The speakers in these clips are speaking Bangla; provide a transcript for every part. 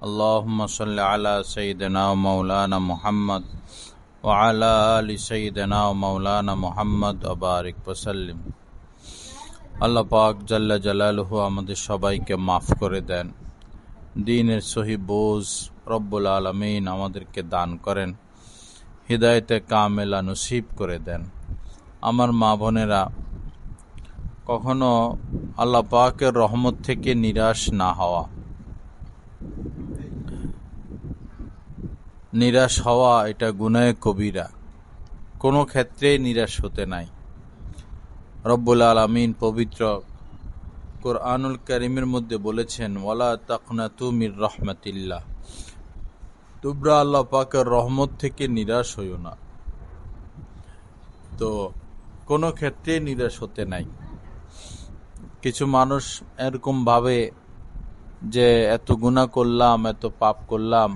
اللهم صل على سيدنا ومولانا محمد وعلى آل سيدنا ومولانا محمد وبارك وسلم। আল্লাহ পাক জাল্লা জালালুহু আমাদের সবাইকে মাফ করে দেন, দ্বীনের সহি বোঝ রব্বুল আলামিন আমাদেরকে দান করেন, হিদায়াতে কামেলা নসিব করে দেন। আমার মা বোনেরা, কখনো আল্লাহ পাকের রহমত থেকে নিরাশ না হওয়া। নিরাশ হওয়া এটা গুনাহে কবিরা, কোনো ক্ষেত্রেই নিরাশ হতে নাই। রব্বুল আলামিন পবিত্র কোরআনুল কারীমের মধ্যে বলেছেন, ওয়ালা তাকনাতু মির রাহমাতিল্লাহ, তোমরা আল্লাহ পাকের রহমত থেকে নিরাশ হইও না। তো কোনো ক্ষেত্রে নিরাশ হতে নাই। কিছু মানুষ এরকম ভাবে যে এত গুনাহ করলাম, এত পাপ করলাম,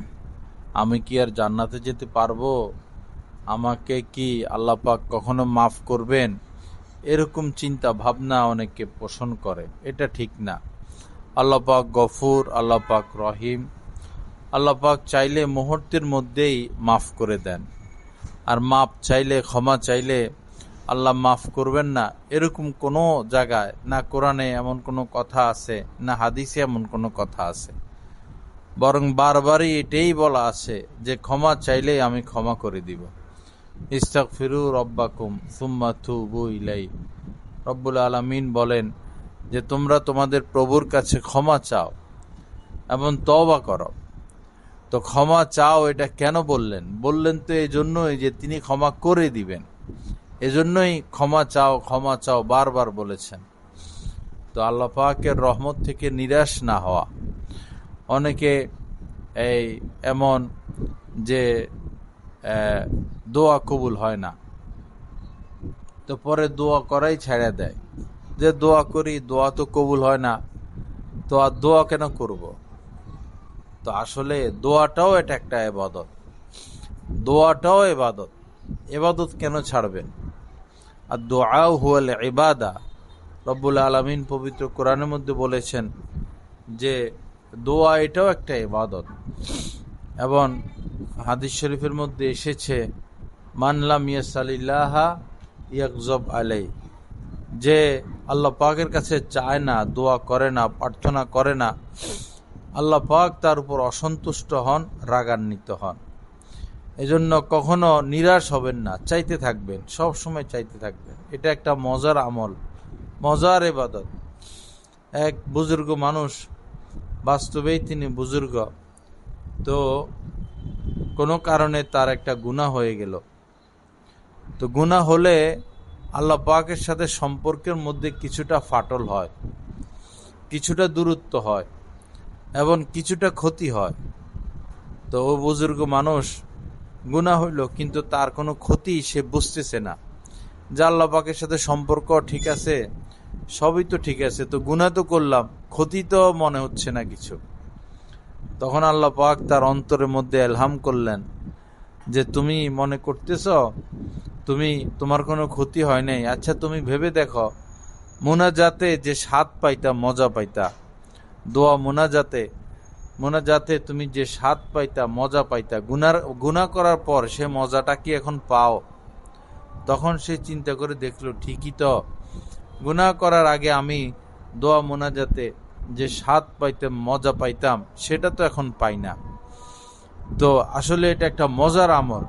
আমি কি আর জান্নাতে যেতে পারবো? আমাকে কি আল্লাহ পাক কখনো মাফ করবেন? এরকম চিন্তা ভাবনা অনেকে পোষণ করে। এটা ঠিক না। আল্লাহ পাক গফুর, আল্লাহ পাক রহিম। আল্লাহ পাক চাইলে মুহূর্তের মধ্যেই মাফ করে দেন, আর মাফ চাইলে, ক্ষমা চাইলে আল্লাহ মাফ করবেন না, এরকম কোনো জায়গায় না কোরআনে এমন কোনো কথা আছে, না হাদিসে এমন কোনো কথা আছে। বরং বারবারই এটাই বলা আছে যে ক্ষমা চাইলে আমি ক্ষমা করে দিব। ইস্তাগফিরু রব্বাকুম সুম্মা তুবু ইলাইহি। রব্বুল আলামিন বলেন যে তোমরা তোমাদের প্রভুর কাছে ক্ষমা চাও এবং তওবা করো। তো ক্ষমা চাও এটা কেন বললেন? বললেন তো এই জন্যই যে তিনি ক্ষমা করে দিবেন, এজন্যই ক্ষমা চাও বারবার বলেছেন। তো আল্লাহ পাকের রহমত থেকে নিরাশ না হওয়া। অনেকে এমন যে দোয়া কবুল হয় না, তো পরে দোয়া করাই ছেড়ে দেয়, যে দোয়া করি, দোয়া তো কবুল হয় না, তো আর দোয়া কেন করব? তো আসলে দোয়াটাও এটা একটা ইবাদত, দোয়াটাও ইবাদত। ইবাদত কেন ছাড়বেন? আর দোয়া হুয়াল ইবাদা। রব্বুল আলামিন পবিত্র কোরআনের মধ্যে বলেছেন যে দোয়া এটাও একটা ইবাদত। এবং হাদিস শরীফের মধ্যে এসেছে, মান লাম ইয়াসালিল্লাহা ইয়াগযব আলাই, যে আল্লাহ পাকের কাছে চায় না, দোয়া করে না, প্রার্থনা করে না, আল্লাহ পাক তার উপর অসন্তুষ্ট হন, রাগান্বিত হন। এজন্য কখনো নিরাশ হবেন না, চাইতে থাকবেন, সব সময় চাইতে থাকবেন। এটা একটা মজার আমল, মজার ইবাদত। এক বুজুর্গ মানুষ, বাস্তবেই তিনি বুজুর্গ, তো কোনো কারণে তার একটা গুনাহ হয়ে গেল। তো গুনাহ হলে আল্লাহ পাকের সাথে সম্পর্কের মধ্যে কিছুটা ফাটল হয়, কিছুটা দূরত্ব হয় এবং কিছুটা ক্ষতি হয়। তো ও বুজুর্গ মানুষ, গুনাহ হইল কিন্তু তার কোনো ক্ষতি সে বুঝতেছে না, যে আল্লাহ পাকের সাথে সম্পর্ক ঠিক আছে, সবই তো ঠিক আছে, তো গুনাহ তো করলাম, ক্ষতি তো মনে হচ্ছে না কিছু। তখন আল্লাহ পাক তার অন্তরের মধ্যে এলহাম করলেন যে তুমি মনে করতেছ তোমার কোনো ক্ষতি হয় নাই। আচ্ছা তুমি ভেবে দেখো, মুনাজাতে যে স্বাদ পাইতা, মজা পাইতা, দোয়া মুনাজাতে তুমি যে স্বাদ পাইতা, মজা পাইতা, গুনাহ করার পর সে মজাটা কি এখন পাও? তখন সে চিন্তা করে দেখলো, ঠিকই তো, গুনাহ করার আগে আমি দোয়া মুনাজাতে যে স্বাদ পাইতাম, মজা পাইতাম, সেটা তো এখন পাই না। তো আসলে এটা একটা মজার আমল,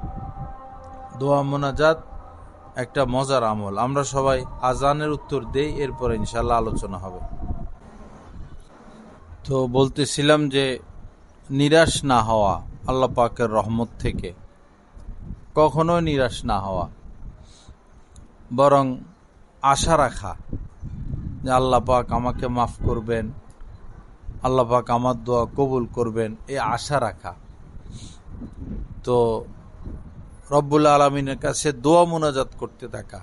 দোয়া মুনাজাত একটা মজার আমল। আমরা সবাই আজানের উত্তর দেই, এরপরে ইনশাল্লাহ আলোচনা হবে। তো বলতেছিলাম যে নিরাশ না হওয়া আল্লাহ পাকের রহমত থেকে, কখনোই নিরাশ না হওয়া, বরং আশা রাখা যে আল্লাহ পাক আমাকে মাফ করবেন, আল্লাহ পাক আমার দোয়া কবুল করবেন, এই আশা রাখা। তো রব্বুল আলামিনের কাছে দোয়া মুনাজাত করতে থাকা।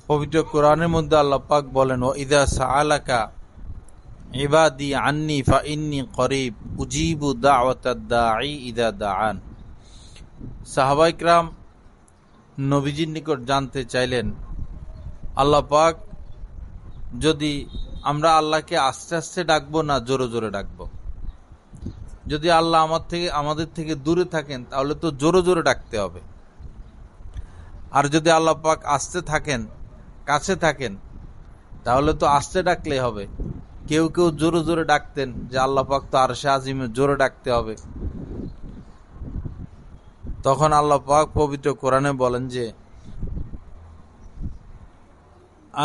পবিত্র কোরআনের মধ্যে আল্লাহ পাক বলেন, ও ইদা সাআলাকা ইবাদি আন্নি ফা ইন্নি করিব উজিবু দাওয়াতাদ দাঈ ইদা দাআন। সাহাবায়ে কিরাম নবীজির নিকট জানতে চাইলেন, আল্লাহ পাক যদি আমরা আল্লাহকে আস্তে আস্তে ডাকবো না জোরে জোরে ডাকবো। যদি আল্লাহ আমাদের থেকে দূরে থাকেন তাহলে তো জোরে জোরে ডাকতে হবে। আর যদি আল্লাহ পাক আস্তে থাকেন, কাছে থাকেন, তাহলে তো আস্তে ডাকলেই হবে। কেউ কেউ জোরে জোরে ডাকতেন যে আল্লাহ পাক তো আরশে আজিমে, জোরে ডাকতে হবে। তখন আল্লাহ পাক পবিত্র কোরআনে বলেন যে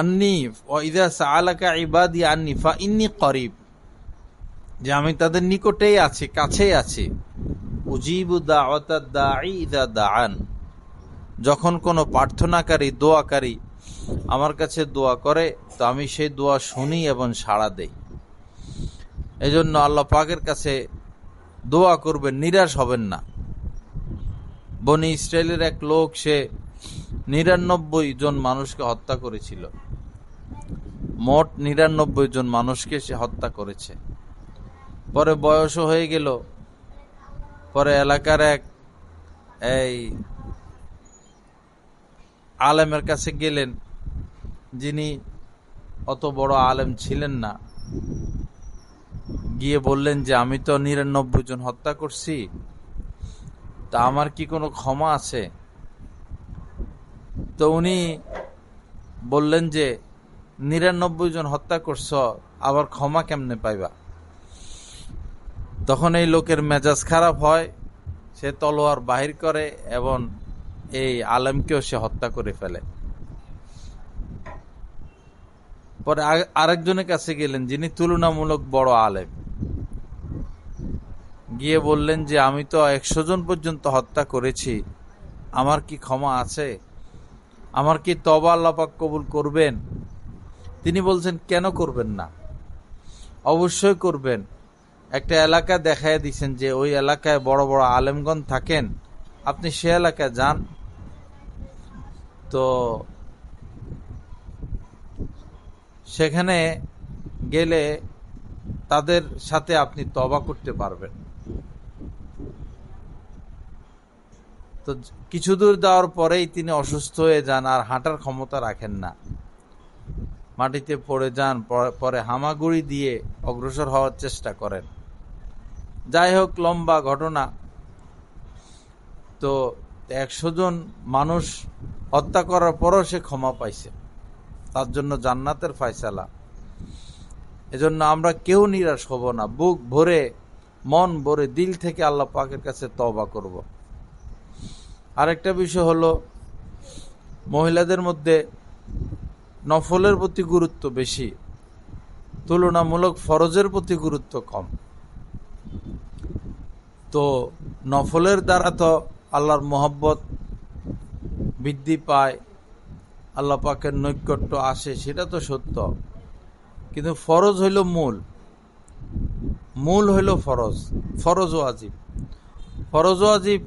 আন্নি ইযা সাআলাকা ইবাদি আন্নি ফাইন্নী করিব, যে আমি তাদের নিকটেই আছি, কাছেই আছি। উজিবু দাওয়াতাদ দাঈ ইযা দাআন, যখন কোনো প্রার্থনাকারী, দোয়াকারী আমার কাছে দোয়া করে তো আমি সেই দোয়া শুনি এবং সাড়া দেই। এজন্য আল্লাহ পাকের কাছে দোয়া করবেন, নিরাশ হবেন না। বনি ইসরায়েলের এক লোক, সে ৯৯ জন মানুষকে হত্যা করেছিল। মোট ৯৯ জন মানুষকে সে হত্যা করেছে। পরে বয়সও হয়ে গেল। পরে এলাকার এক আলেমের কাছে গেলেন, যিনি অত বড় আলেম ছিলেন না। গিয়ে বললেন যে আমি তো ৯৯ জন হত্যা করছি, তা আমার কি কোনো ক্ষমা আছে? তো উনি বললেন যে ৯৯ জন হত্যা করছ, আবার ক্ষমা কেমনে পাইবা? তখন এই লোকের মেজাজ খারাপ হয়, সে তলোয়ার বাহির করে এবং এই আলেমকেও সে হত্যা করে ফেলে। পরে আরেকজনের কাছে গেলেন, যিনি তুলনামূলক বড় আলেম। গিয়ে বললেন যে আমি তো ১০০ জন পর্যন্ত হত্যা করেছি, আমার কি ক্ষমা আছে? আমার কি তওবা আল্লাহ পাক কবুল করবেন? তিনি বলছেন, কেন করবেন না? অবশ্যই করবেন। একটা এলাকা দেখায় দিচ্ছেন যে ওই এলাকায় বড় বড় আলেমগণ থাকেন, আপনি সে এলাকায় যান। তো সেখানে গেলে তাদের সাথে আপনি তওবা করতে পারবেন। তো কিছু দূর যাওয়ার পরেই তিনি অসুস্থ হয়ে যান, আর হাঁটার ক্ষমতা রাখেন না, মাটিতে পড়ে যান। পরে হামাগুড়ি দিয়ে অগ্রসর হওয়ার চেষ্টা করেন। যাই হোক, লম্বা ঘটনা। তো ১০০ জন মানুষ হত্যা করার পরও সে ক্ষমা পাইছে, তার জন্য জান্নাতের ফয়সালা। এজন্য আমরা কেউ নিরাশ হব না, বুক ভরে, মন ভরে, দিল থেকে আল্লাহ পাকের কাছে তওবা করব। আরেকটা বিষয় হলো, মহিলাদের মধ্যে নফলের প্রতি গুরুত্ব বেশি, তুলনামূলক ফরজের প্রতি গুরুত্ব কম। তো নফলের দ্বারা তো আল্লাহর মহব্বত বৃদ্ধি পায়, আল্লাহ পাকের নৈকট্য আসে, সেটা তো সত্য। কিন্তু ফরজ হইল মূল হইল ফরজ। ফরজ ওয়াজিব, ফরজ ওয়াজিব।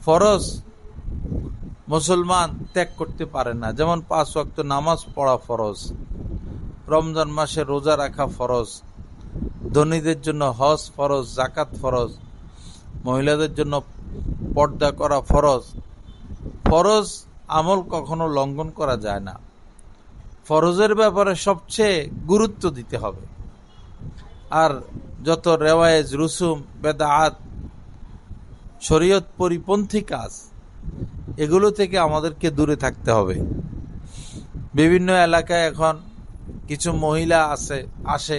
ফরজ মুসলমান ত্যাগ করতে পারে না। যেমন ৫ ওয়াক্ত নামাজ পড়া ফরজ, রমজান মাসে রোজা রাখা ফরজ, ধনীদের জন্য হজ ফরজ, যাকাত ফরজ, মহিলাদের জন্য পর্দা করা ফরজ। ফরজ আমল কখনো লঙ্ঘন করা যায় না। ফরজের ব্যাপারে সবচেয়ে গুরুত্ব দিতে হবে। আর যত রেওয়ায়েজ, রুসুম, বেদাত, শরীয়ত পরিপন্থী কাজ, এগুলো থেকে আমাদেরকে দূরে থাকতে হবে। বিভিন্ন এলাকায় এখন কিছু মহিলা আসে,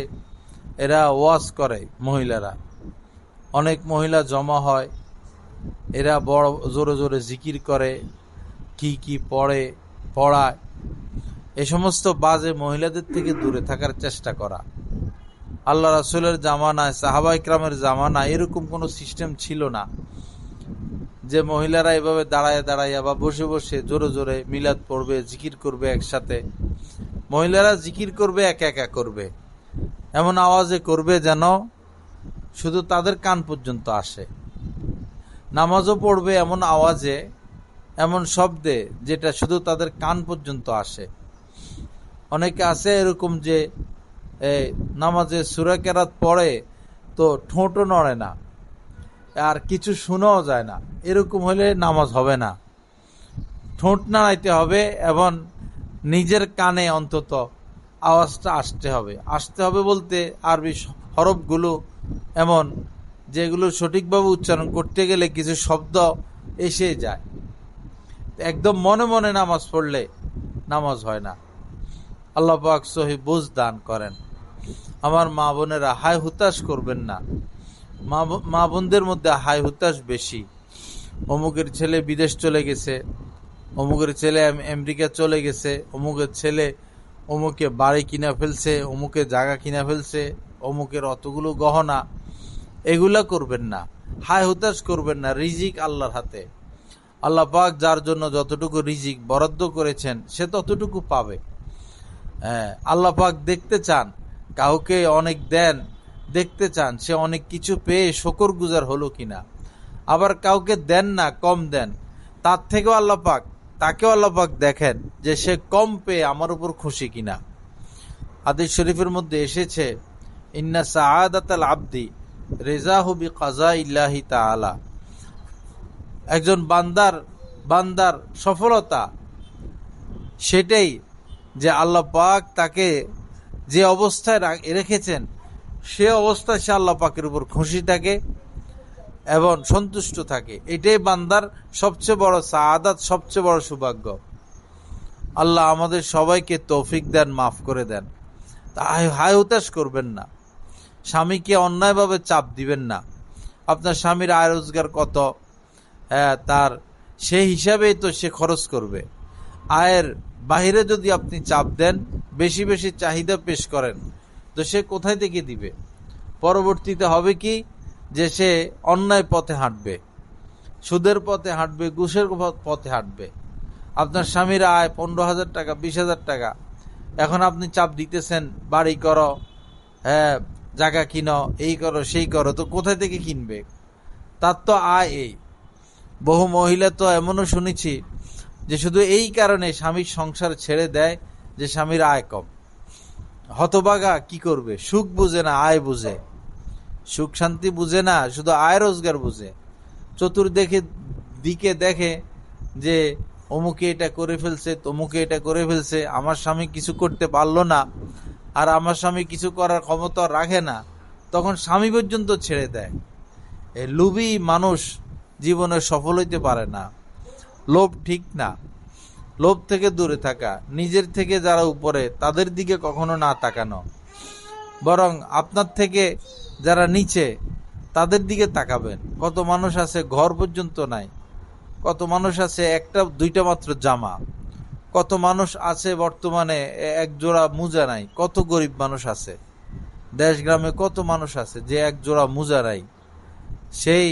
এরা ওয়াজ করে। মহিলারা, অনেক মহিলা জমা হয়, এরা বড় জোরে জোরে জিকির করে, কি পড়ায়। এই সমস্ত বাজে মহিলাদের থেকে দূরে থাকার চেষ্টা করা। আল্লাহ রাসূলের জামানায়, সাহাবা ইকরামের জামানায় এরকম কোনো সিস্টেম ছিল না যে মহিলারা এভাবে দাঁড়াইয়া বা বসে বসে জোরে জোরে মিলাদ পড়বে, জিকির করবে একসাথে। মহিলারা জিকির করবে, একা একা করবে, এমন আওয়াজে করবে যেন শুধু তাদের কান পর্যন্ত আসে। নামাজও পড়বে এমন আওয়াজে, এমন শব্দে যেটা শুধু তাদের কান পর্যন্ত আসে। অনেকে আছে এরকম যে নামাজে সূরা কেরাত পড়ে তো ঠোঁটও নড়ে না, আর কিছু শোনাও যায় না। এরকম হলে নামাজ হবে না। ঠোঁট নাড়াইতে হবে এবং নিজের কানে অন্তত আওয়াজটা আসতে হবে। আসতে হবে বলতে আরবি হরফগুলো এমন যেগুলো সঠিকভাবে উচ্চারণ করতে গেলে কিছু শব্দ এসে যায়। একদম মনে মনে নামাজ পড়লে নামাজ হয় না। আল্লাহ পাক সহি বুঝ দান করেন। আমার মা বোনেরা হাই হুতাশ করবেন না। মা বোনদের মধ্যে হাই হুতাশ বেশি। অমুকের ছেলে বিদেশ চলে গেছে, অমুকের ছেলে আমেরিকা চলে গেছে, অমুকের ছেলে অমুকে বাড়ি কিনা ফেলছে, অমুকে জায়গা কিনা ফেলছে, অমুকের অতগুলো গহনা। এগুলা করবেন না, হাই হুতাশ করবেন না। রিজিক আল্লাহর হাতে। আল্লাহ পাক যার জন্য যতটুকু রিজিক বরাদ্দ করেছেন সে ততটুকু পাবে। হ্যাঁ, আল্লাহ পাক দেখতে চান কাউকে অনেক দেন, দেখতে চান সে অনেক কিছু পেয়ে শকর গুজার হলো কিনা। আবার কাউকে দেন না, কম দেন, তার থেকেও তাকেও আল্লাহ পাক দেখেন যে সে কম পেয়ে আমার উপর খুশি কিনা। হাদিস শরীফের মধ্যে এসেছে, ইন্না সাআদাতাল আবদি রিজাহু বিকাযাইল্লাহি তাআলা। একজন বান্দার সফলতা সেটাই যে আল্লাহ পাক তাকে যে অবস্থায় রেখেছেন সে অবস্থায় সে আল্লাহ পাকের উপর খুশি থাকে এবং সন্তুষ্ট থাকে। এটাই বান্দার সবচেয়ে বড় সাআদাত, সবচেয়ে বড় সৌভাগ্য। আল্লাহ আমাদের সবাইকে তৌফিক দেন, মাফ করে দেন। হাই হুতাশ করবেন না, স্বামীকে অন্যায়ভাবে চাপ দিবেন না। আপনার স্বামীর আয় রোজগার কত, হ্যাঁ, তার সেই হিসাবেই তো সে খরচ করবে। আয়ের বাহিরে যদি আপনি চাপ দেন, বেশি বেশি চাহিদা পেশ করেন, তো সে কোথায় থেকে দিবে? পরবর্তীতে হবে কি যে সে অন্যায় পথে হাঁটবে, সুদের পথে হাঁটবে, ঘুষের পথে হাঁটবে। আপনার স্বামীর আয় 15,000 টাকা, 20,000 টাকা, এখন আপনি চাপ দিতেছেন বাড়ি করো, হ্যাঁ, জায়গা কিনো, এই করো সেই করো, তো কোথায় থেকে কিনবে? তার তো আয় এই। বহু মহিলা তো এমনও শুনেছি যে শুধু এই কারণে স্বামীর সংসার ছেড়ে দেয় যে স্বামীর আয় কম। হতভাগা কি করবে? সুখ বুঝে না, আয় বুঝে। সুখ শান্তি বুঝে না, শুধু আয় রোজগার বুঝে। দিকে দেখে যে অমুকে এটা করে ফেলছে, তমুকে এটা করে ফেলছে, আমার স্বামী কিছু করতে পারলো না, আর আমার স্বামী কিছু করার ক্ষমতা রাখে না, তখন স্বামী পর্যন্ত ছেড়ে দেয়। এই লোভী মানুষ জীবনে সফল হইতে পারে না। লোভ ঠিক না। লোভ থেকে দূরে থাকা, নিজের থেকে যারা উপরে তাদের দিকে কখনো না তাকানো, বরং আপনার থেকে যারা নিচে তাদের দিকে তাকাবেন। কত মানুষ আছে ঘর পর্যন্ত নাই, কত মানুষ আছে একটা দুইটা মাত্র জামা, কত মানুষ আছে বর্তমানে এক জোড়া মোজা নাই, কত গরিব মানুষ আছে দেশ গ্রামে, কত মানুষ আছে যে এক জোড়া মোজা নাই, সেই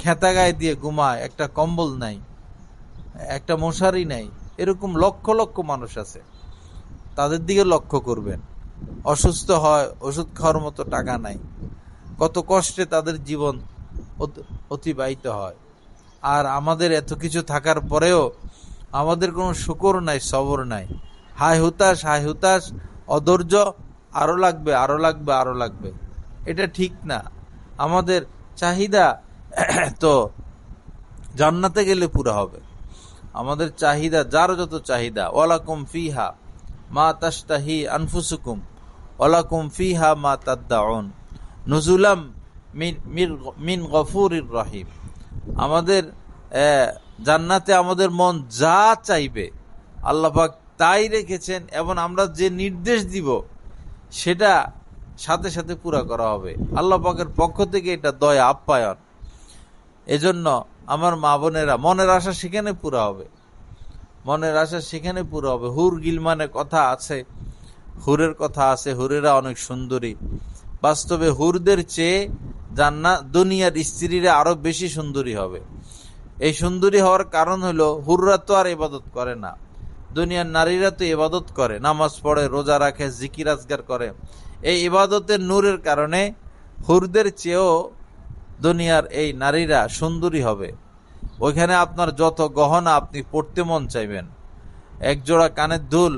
খেতা গায়ে দিয়ে ঘুমায়, একটা কম্বল নাই, একটা মশারি নাই। এরকম লক্ষ লক্ষ মানুষ আছে, তাদের দিকে লক্ষ্য করবেন। অসুস্থ হয়, ওষুধ খাওয়ার মতো টাকা নাই, কত কষ্টে তাদের জীবন অতিবাহিত হয়। আর আমাদের এত কিছু থাকার পরেও আমাদের কোনো শুকর নাই, সবর নাই। হাই হুতাশ, অধৈর্য, আরো লাগবে, আরো লাগবে, আরো লাগবে। এটা ঠিক না। আমাদের চাহিদা তো জান্নাতে গেলে পুরো হবে। আমাদের চাহিদা, যার যত চাহিদা, ওয়ালাকুম ফিহা মা তাশতাহি আনফুসুকুম ওয়ালাকুম ফিহা মা তাদদাউন নুজুলাম মিন গফুরির রহিম। আমাদের জান্নাতে আমাদের মন যা চাইবে আল্লাহ পাক তাই রেখেছেন, এবং আমরা যে নির্দেশ দিব সেটা সাথে সাথে পুরা করা হবে। আল্লাহ পাকের পক্ষ থেকে এটা দয়া, আপ্যায়ন। এজন্য আমার মা বোনেরা, মনের আশা সেখানে পুরা হবে, মনের আশা সেখানে পুরো হবে। হুর গিলমানের কথা আছে, হুরের কথা আছে, হুরেরা অনেক সুন্দরী। বাস্তবে হুরদের চেয়ে জান্নাত দুনিয়ার স্ত্রীরা আরো বেশি সুন্দরী হবে। এই সুন্দরী হওয়ার কারণ হলো হুররা তো আর ইবাদত করে না, দুনিয়ার নারীরা তো ইবাদত করে, নামাজ পড়ে, রোজা রাখে, জিকির আজগার করে। এই ইবাদতের নূরের কারণে হুরদের চেয়েও দুনিয়ার এই নারীরা সুন্দরী হবে। ওইখানে আপনার যত গহনা আপনি পড়তে মন চাইবেন, এক জোড়া কানের দুল,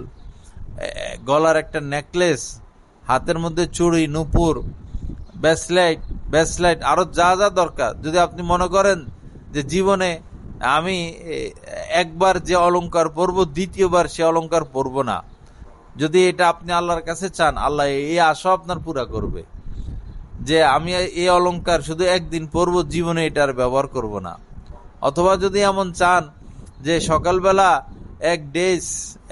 গলার একটা নেকলেস, হাতের মধ্যে চুড়ি, নুপুর, ব্যাসলাইট, আরো যা যা দরকার। যদি আপনি মনে করেন যে জীবনে আমি একবার যে অলংকার পরবো দ্বিতীয়বার সে অলংকার পরবো না, যদি এটা আপনি আল্লাহর কাছে চান, আল্লাহ এই আশা আপনার পুরা করবে যে আমি এই অলংকার শুধু একদিন পরব, জীবনে এটার ব্যবহার করব না। অথবা যদি এমন চান যে সকালবেলা এক ড্রেস,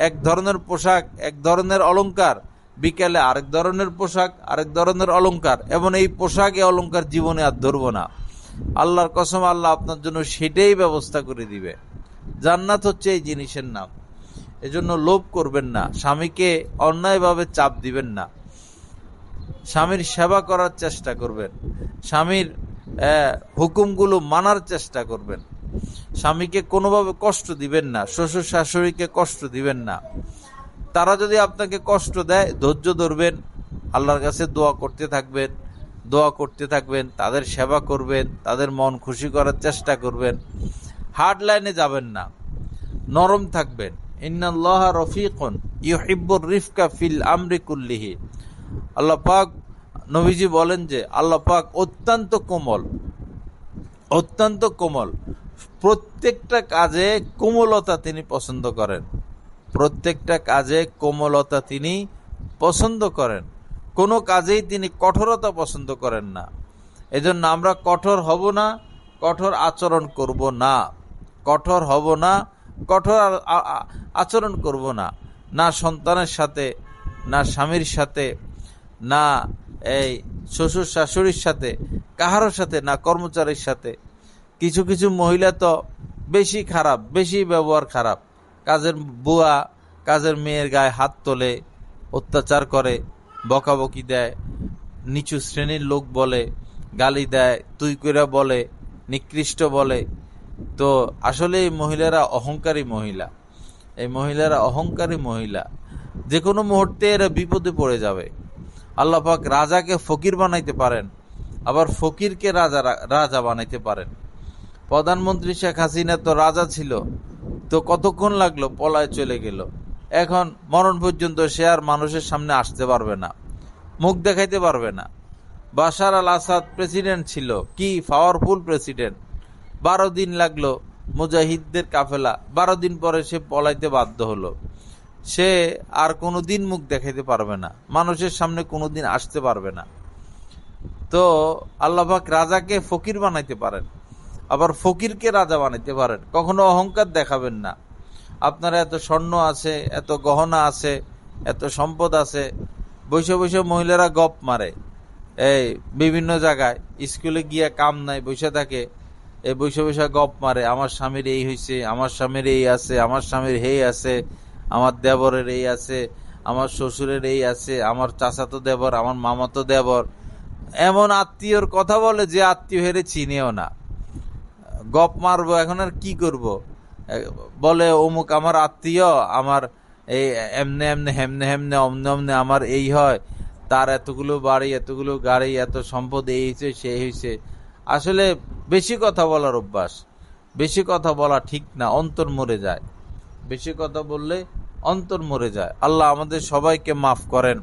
এক ধরনের পোশাক, এক ধরনের অলংকার, বিকেলে আরেক ধরনের পোশাক, আরেক ধরনের অলংকার, এবং এই পোশাক এই অলংকার জীবনে আর ধরবো না, আল্লাহর কসম আল্লাহ আপনার জন্য সেটাই ব্যবস্থা করে দিবে। জান্নাত হচ্ছে এই জিনিসের নাম। এজন্য লোভ করবেন না, স্বামীকে অন্যায়ভাবে চাপ দিবেন না, স্বামীর সেবা করার চেষ্টা করবেন, স্বামীর হুকুমগুলো মানার চেষ্টা করবেন, স্বামীকে কোনোভাবে কষ্ট দিবেন না, শ্বশুর শাশুড়িকে কষ্ট দিবেন না। তারা যদি আপনাকে কষ্ট দেয়, ধৈর্য ধরবেন, আল্লাহর কাছে দোয়া করতে থাকবেন, দোয়া করতে থাকবেন, তাদের সেবা করবেন, তাদের মন খুশি করার চেষ্টা করবেন। হার্ড লাইনে যাবেন না, নরম থাকবেন। ইন্নাল্লাহা রফিকুন ইউহিব্বুর রিফকা ফিল আমরি কুল্লিহি। আল্লাহ পাক, নবীজি বলেন যে আল্লাহ পাক অত্যন্ত কোমল, অত্যন্ত কোমল, প্রত্যেকটা কাজে কোমলতা তিনি পছন্দ করেন, প্রত্যেকটা কাজে কোমলতা তিনি পছন্দ করেন, কোনো কাজেই তিনি কঠোরতা পছন্দ করেন না। এজন্য আমরা কঠোর হব না, কঠোর আচরণ করব না, কঠোর হব না, কঠোর আচরণ করব না, না সন্তানের সাথে, না স্বামীর সাথে, না এই শ্বশুর শাশুড়ির সাথে, কাহারোর সাথে না, কর্মচারীর সাথে। কিছু কিছু মহিলা তো বেশি খারাপ, বেশি ব্যবহার খারাপ, কাজের বুয়া কাজের মেয়ের গায়ে হাত তোলে, অত্যাচার করে, বকাবকি দেয়, নিচু শ্রেণীর লোক বলে, গালি দেয়, তুই কইরা বলে, নিকৃষ্ট বলে। তো আসলে এই মহিলারা অহংকারী মহিলা, এই মহিলারা অহংকারী মহিলা, যে কোনো মুহূর্তে এরা বিপদে পড়ে যাবে। আল্লাহ পাক রাজাকে ফকির বানাইতে পারেন, আবার ফকিরকে রাজা বানাইতে পারেন। প্রধানমন্ত্রী শেখ হাসিনা তো রাজা ছিল, তো কতক্ষণ লাগলো, পলায় চলে গেল। এখন মরণ পর্যন্ত সে আর মানুষের সামনে আসতে পারবে না, মুখ দেখাইতে পারবে না। বাশার আল আসাদ প্রেসিডেন্ট ছিল, কি পাওয়ারফুল প্রেসিডেন্ট। 12 দিন লাগলো মুজাহিদদের কাফেলা, 12 দিন পরে সে পলাইতে বাধ্য হলো। সে আর কোনোদিন মুখ দেখাইতে পারবে না, মানুষের সামনে কোনোদিন আসতে পারবে না। তো আল্লাহ পাক রাজাকে ফকির বানাইতে পারেন, আবার ফকিরকে রাজা বানাইতে পারেন। কখনো অহংকার দেখাবেন না। আপনার এত স্বর্ণ আছে, এত গহনা আছে, এত সম্পদ আছে, বসে বসে মহিলারা গপ মারে, এই বিভিন্ন জায়গায় স্কুলে গিয়া কাম নাই, বসে থাকে, এই বসে বসে গপ মারে, আমার স্বামীর এই হয়েছে, আমার স্বামীর এই আছে, আমার স্বামীর এই আছে, আমার দেবরের এই আছে, আমার শ্বশুরের এই আছে, আমার চাচাতো দেবর, আমার মামাতো দেবর। এমন আত্মীয়র কথা বলে যে আত্মীয় হেরে চিনেও না। গপ মারবো, এখন আর কি করব, বলে অমুক আমার আত্মীয়, আমার এই এমনে এমনে হেমনে হেমনে অমনে অমনে আমার এই হয়, তার এতগুলো বাড়ি, এতগুলো গাড়ি, এত সম্পদ, এই হয়েছে সেই হয়েছে। আসলে বেশি কথা বলার অভ্যাস, বেশি কথা বলা ঠিক না, অন্তর মরে যায়, বেশি কথা বললে অন্তর মরে যায়। আল্লাহ আমাদের সবাইকে মাফ করেন,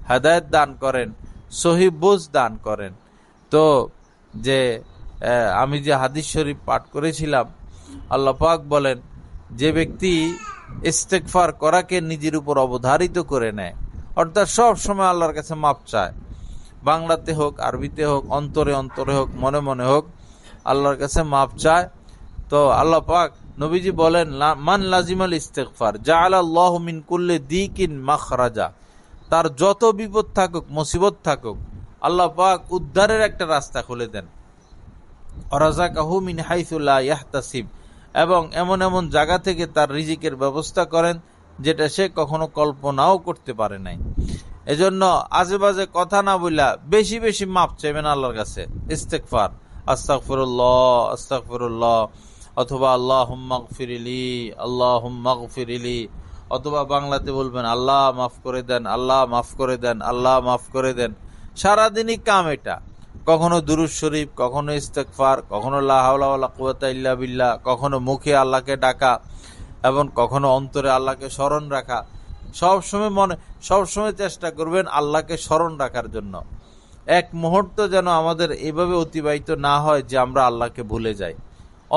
হেদায়েত দান করেন, সহি বুঝ দান করেন। তো যে আমি যে হাদিস শরীফ পাঠ করেছিলাম, আল্লাহ পাক বলেন, যে ব্যক্তি ইস্তেগফার করাকে নিজের উপর অবধারিত করে নেয়, অর্থাৎ সব সময় আল্লাহর কাছে মাপ চায়, বাংলাতে হোক, আরবিতে হোক, অন্তরে অন্তরে হোক, মনে মনে হোক, আল্লাহর কাছে মাপ চায়। তো আল্লাহ পাক, নবীজি বলেন, মান লাজিমাল ইস্তেগফার জাআলাল্লাহু মিন কুল্লি দিকিন মাখরাজা। তার যত বিপদ থাকুক, মুসিবত থাকুক, আল্লাহ পাক উদ্ধারের একটা রাস্তা খুলে দেন। রাযাকাহু মিন হাইসু লা ইয়াহতাসিব, এবং এমন এমন জায়গা থেকে তার রিজিকের ব্যবস্থা করেন যেটা সে কখনো কল্পনাও করতে পারে নাই। এজন্য আজেবাজে কথা না বইলা বেশি বেশি মাপ চাইবেন আল্লাহর কাছে। ইস্তেগফার, আস্তাগফিরুল্লাহ, আস্তাগফিরুল্লাহ, অথবা আল্লাহুম্মা গফিরলি, আল্লাহুম্মা গফিরলি, অথবা বাংলাতে বলবেন, আল্লাহ মাফ করে দেন, আল্লাহ মাফ করে দেন, আল্লাহ মাফ করে দেন। সারাদিনই কাম এটা, কখনো দুরূদ শরীফ, কখনো ইস্তেগফার, কখনো লা হাওলা ওয়ালা কুওয়াতা ইল্লা বিল্লাহ, কখনো মুখে আল্লাহকে ডাকা এবং কখনো অন্তরে আল্লাহকে স্মরণ রাখা। সবসময় চেষ্টা করবেন আল্লাহকে স্মরণ রাখার জন্য। এক মুহূর্ত যেন আমাদের এভাবে অতিবাহিত না হয় যে আমরা আল্লাহকে ভুলে যাই।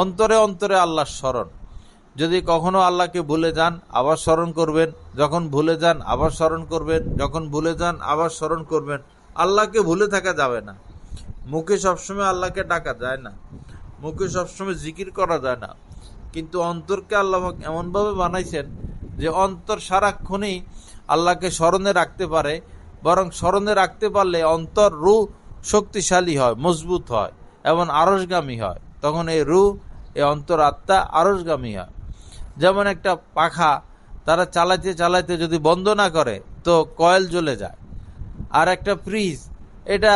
অন্তরে অন্তরে আল্লাহর স্মরণ, যদি কখনো আল্লাহকে ভুলে যান আবার স্মরণ করবেন, যখন ভুলে যান আবার স্মরণ করবেন, যখন ভুলে যান আবার স্মরণ করবেন। আল্লাহকে ভুলে থাকা যাবে না। মুখে সবসময় আল্লাহকে ডাকা যায় না, মুখে সবসময় জিকির করা যায় না, কিন্তু অন্তরকে আল্লাহ এমনভাবে বানাইছেন যে অন্তর সারাক্ষণই আল্লাহকে স্মরণে রাখতে পারে। বরং স্মরণে রাখতে পারলে অন্তর রূহ শক্তিশালী হয়, মজবুত হয় এবং আরশগামী হয়। তখন এই রূহ, এই অন্তর আত্মা আরশগামী হয়। যেমন একটা পাখা তারা চালাইতে চালাইতে যদি বন্ধ না করে তো কয়েল জ্বলে যায়। আর একটা ফ্রিজ, এটা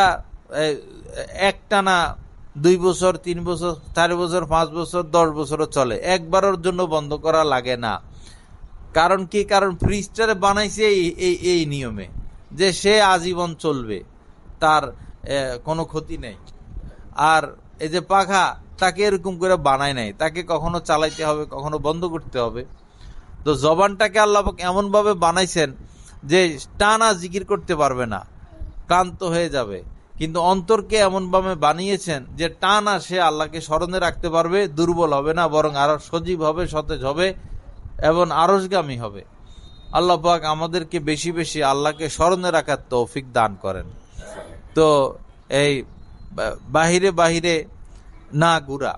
একটানা 2 বছর, 3 বছর, 4 বছর, 5 বছর, 10 বছরও চলে, একবারের জন্য বন্ধ করা লাগে না। কারণ কি? কারণ ফ্রিজটারে বানাইছে এই নিয়মে যে সে আজীবন চলবে, তার কোনো ক্ষতি নেই। আর এই যে পাখা, তাকে এরকম করে বানায় নাই, তাকে কখনো চালাইতে হবে, কখনো বন্ধ করতে হবে। তো জবানটাকে আল্লাহ এমন ভাবে বানাইছেন যে টানা জিকির করতে পারবে না, ক্লান্ত হয়ে যাবে। কিন্তু অন্তরকে এমন ভাবে বানিয়েছেন যে টানা সে আল্লাহকে স্মরণে রাখতে পারবে, দুর্বল হবে না, বরং আরো সজীব হবে, সতেজ হবে এবং আরশগামী হবে। আল্লাহ পাক আমাদেরকে বেশি বেশি আল্লাহকে স্মরণে রাখার তৌফিক দান করেন। তো এই বাহিরে বাহিরে না ঘুরা,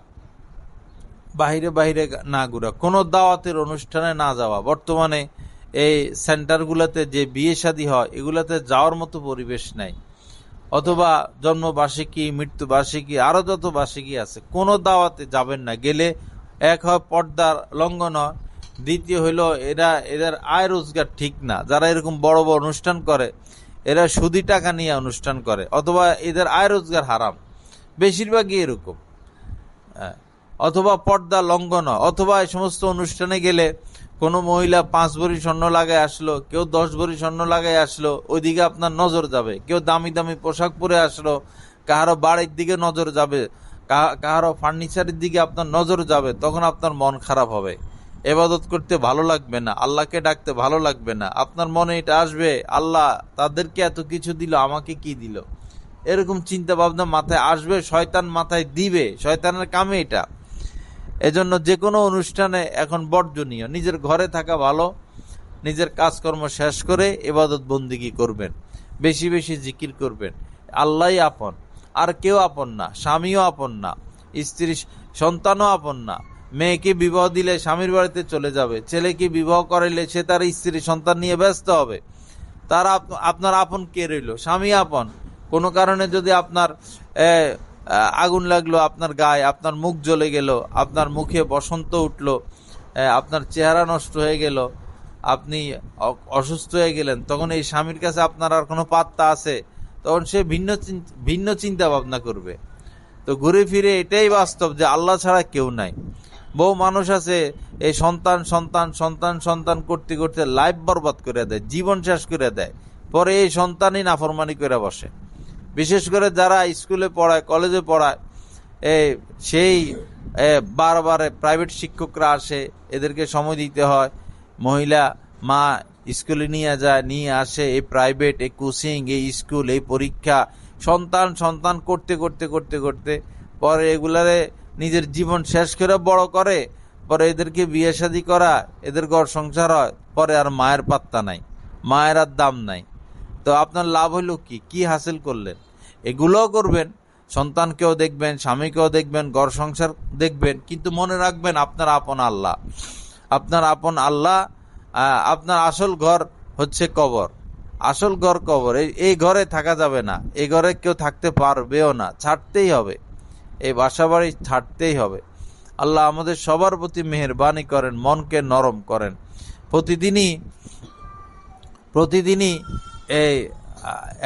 বাহিরে বাহিরে না ঘুরা, কোনো দাওয়াতের অনুষ্ঠানে না যাওয়া। বর্তমানে এই সেন্টারগুলোতে যে বিয়ে শাদী হয় এগুলাতে যাওয়ার মতো পরিবেশ নাই। অথবা জন্মবার্ষিকী, মৃত্যুবার্ষিকী, আরো যত বার্ষিকী আছে, কোনো দাওয়াতে যাবেন না। গেলে এক হয় পর্দার লঙ্ঘন হয়, দ্বিতীয় হইল এদের আয় রোজগার ঠিক না। যারা এরকম বড় বড় অনুষ্ঠান করে এরা সুদি টাকা নিয়ে অনুষ্ঠান করে, অথবা এদের আয় রোজগার হারাম, বেশিরভাগই এরকম। অথবা পর্দা লঙ্ঘন, অথবা এই সমস্ত অনুষ্ঠানে গেলে কোনো মহিলা 5 ভরি স্বর্ণ লাগায় আসলো, কেউ 10 ভরি স্বর্ণ লাগায় আসলো, ওইদিকে আপনার নজর যাবে। কেউ দামি দামি পোশাক পরে আসলো, কাহারো বাড়ির দিকে নজর যাবে, কাহারো ফার্নিচারের দিকে আপনার নজর যাবে। তখন আপনার মন খারাপ হবে, ইবাদত করতে ভালো লাগবে না, আল্লাহকে ডাকতে ভালো লাগবে না। আপনার মনে এটা আসবে, আল্লাহ তাদেরকে এত কিছু দিল, আমাকে কি দিল, এরকম চিন্তা ভাবনা মাথায় আসবে, শয়তান মাথায় দিবে, শয়তানের কামে এটা। এজন্য যে কোনো অনুষ্ঠানে এখন বর্জনীয়, নিজের ঘরে থাকা ভালো। নিজের কাজকর্ম শেষ করে ইবাদত বন্দিগি করবেন, বেশি বেশি জিকির করবেন। আল্লাহই আপন, আর কেউ আপন না। স্বামীও আপন না, স্ত্রী সন্তানও আপন না। মেয়েকে বিবাহ দিলে স্বামীর বাড়িতে চলে যাবে, ছেলেকে বিবাহ করাইলে সে তার স্ত্রী সন্তান নিয়ে ব্যস্ত হবে। তারা আপনার আপন কে রইল? স্বামী আপন। কোনো কারণে যদি আপনার আগুন লাগলো আপনার গায়ে, আপনার মুখ জ্বলে গেল, আপনার মুখে বসন্ত উঠলো, আপনার চেহারা নষ্ট হয়ে গেল, আপনি অসুস্থ হয়ে গেলেন, তখন এই স্বামীর কাছে আপনার আর কোনো পাত্তা আছে? তখন সে ভিন্ন চিন্তা ভাবনা করবে। তো ঘুরে ফিরে এটাই বাস্তব যে আল্লাহ ছাড়া কেউ নাই। বহু মানুষ আছে এই সন্তান সন্তান সন্তান সন্তান করতে করতে লাইফ বরবাদ করে দেয়, জীবন শেষ করে দেয়, পরে এই সন্তানই নাফরমানি করে বসে। বিশেষ করে যারা স্কুলে পড়ায়, কলেজে পড়ায়, সেই বারবার প্রাইভেট শিক্ষকরা আসে, এদেরকে সময় দিতে হয়। মহিলা মা স্কুলে নিয়ে যায়, নিয়ে আসে, এই প্রাইভেট, এই কোচিং, এই স্কুল, এই পরীক্ষা, সন্তান সন্তান করতে করতে করতে করতে পরে এগুলারে নিজের জীবন শেষ করে বড় করে, পরে এদেরকে বিয়ে শাদী করা, এদের ঘর সংসার হয়, পরে আর মায়ের পাত্তা নাই, মায়ের আর দাম নাই। তো আপনার লাভ হইল কি? কি হাসিল করলেন? এগুলোও করবেন, সন্তানকেও দেখবেন, স্বামীকেও দেখবেন, ঘর সংসার দেখবেন, কিন্তু মনে রাখবেন আপনার আপন আল্লাহ, আপনার আপন আল্লাহ। আপনার আসল ঘর হচ্ছে কবর, আসল ঘর কবর। এই ঘরে থাকা যাবে না, এই ঘরে কেউ থাকতে পারবেও না, ছাড়তেই হবে, এই বাসা বাড়ি ছাড়তেই হবে। আল্লাহ আমাদের সবার প্রতি মেহেরবানি করেন, মনকে নরম করেন। প্রতিদিনই এই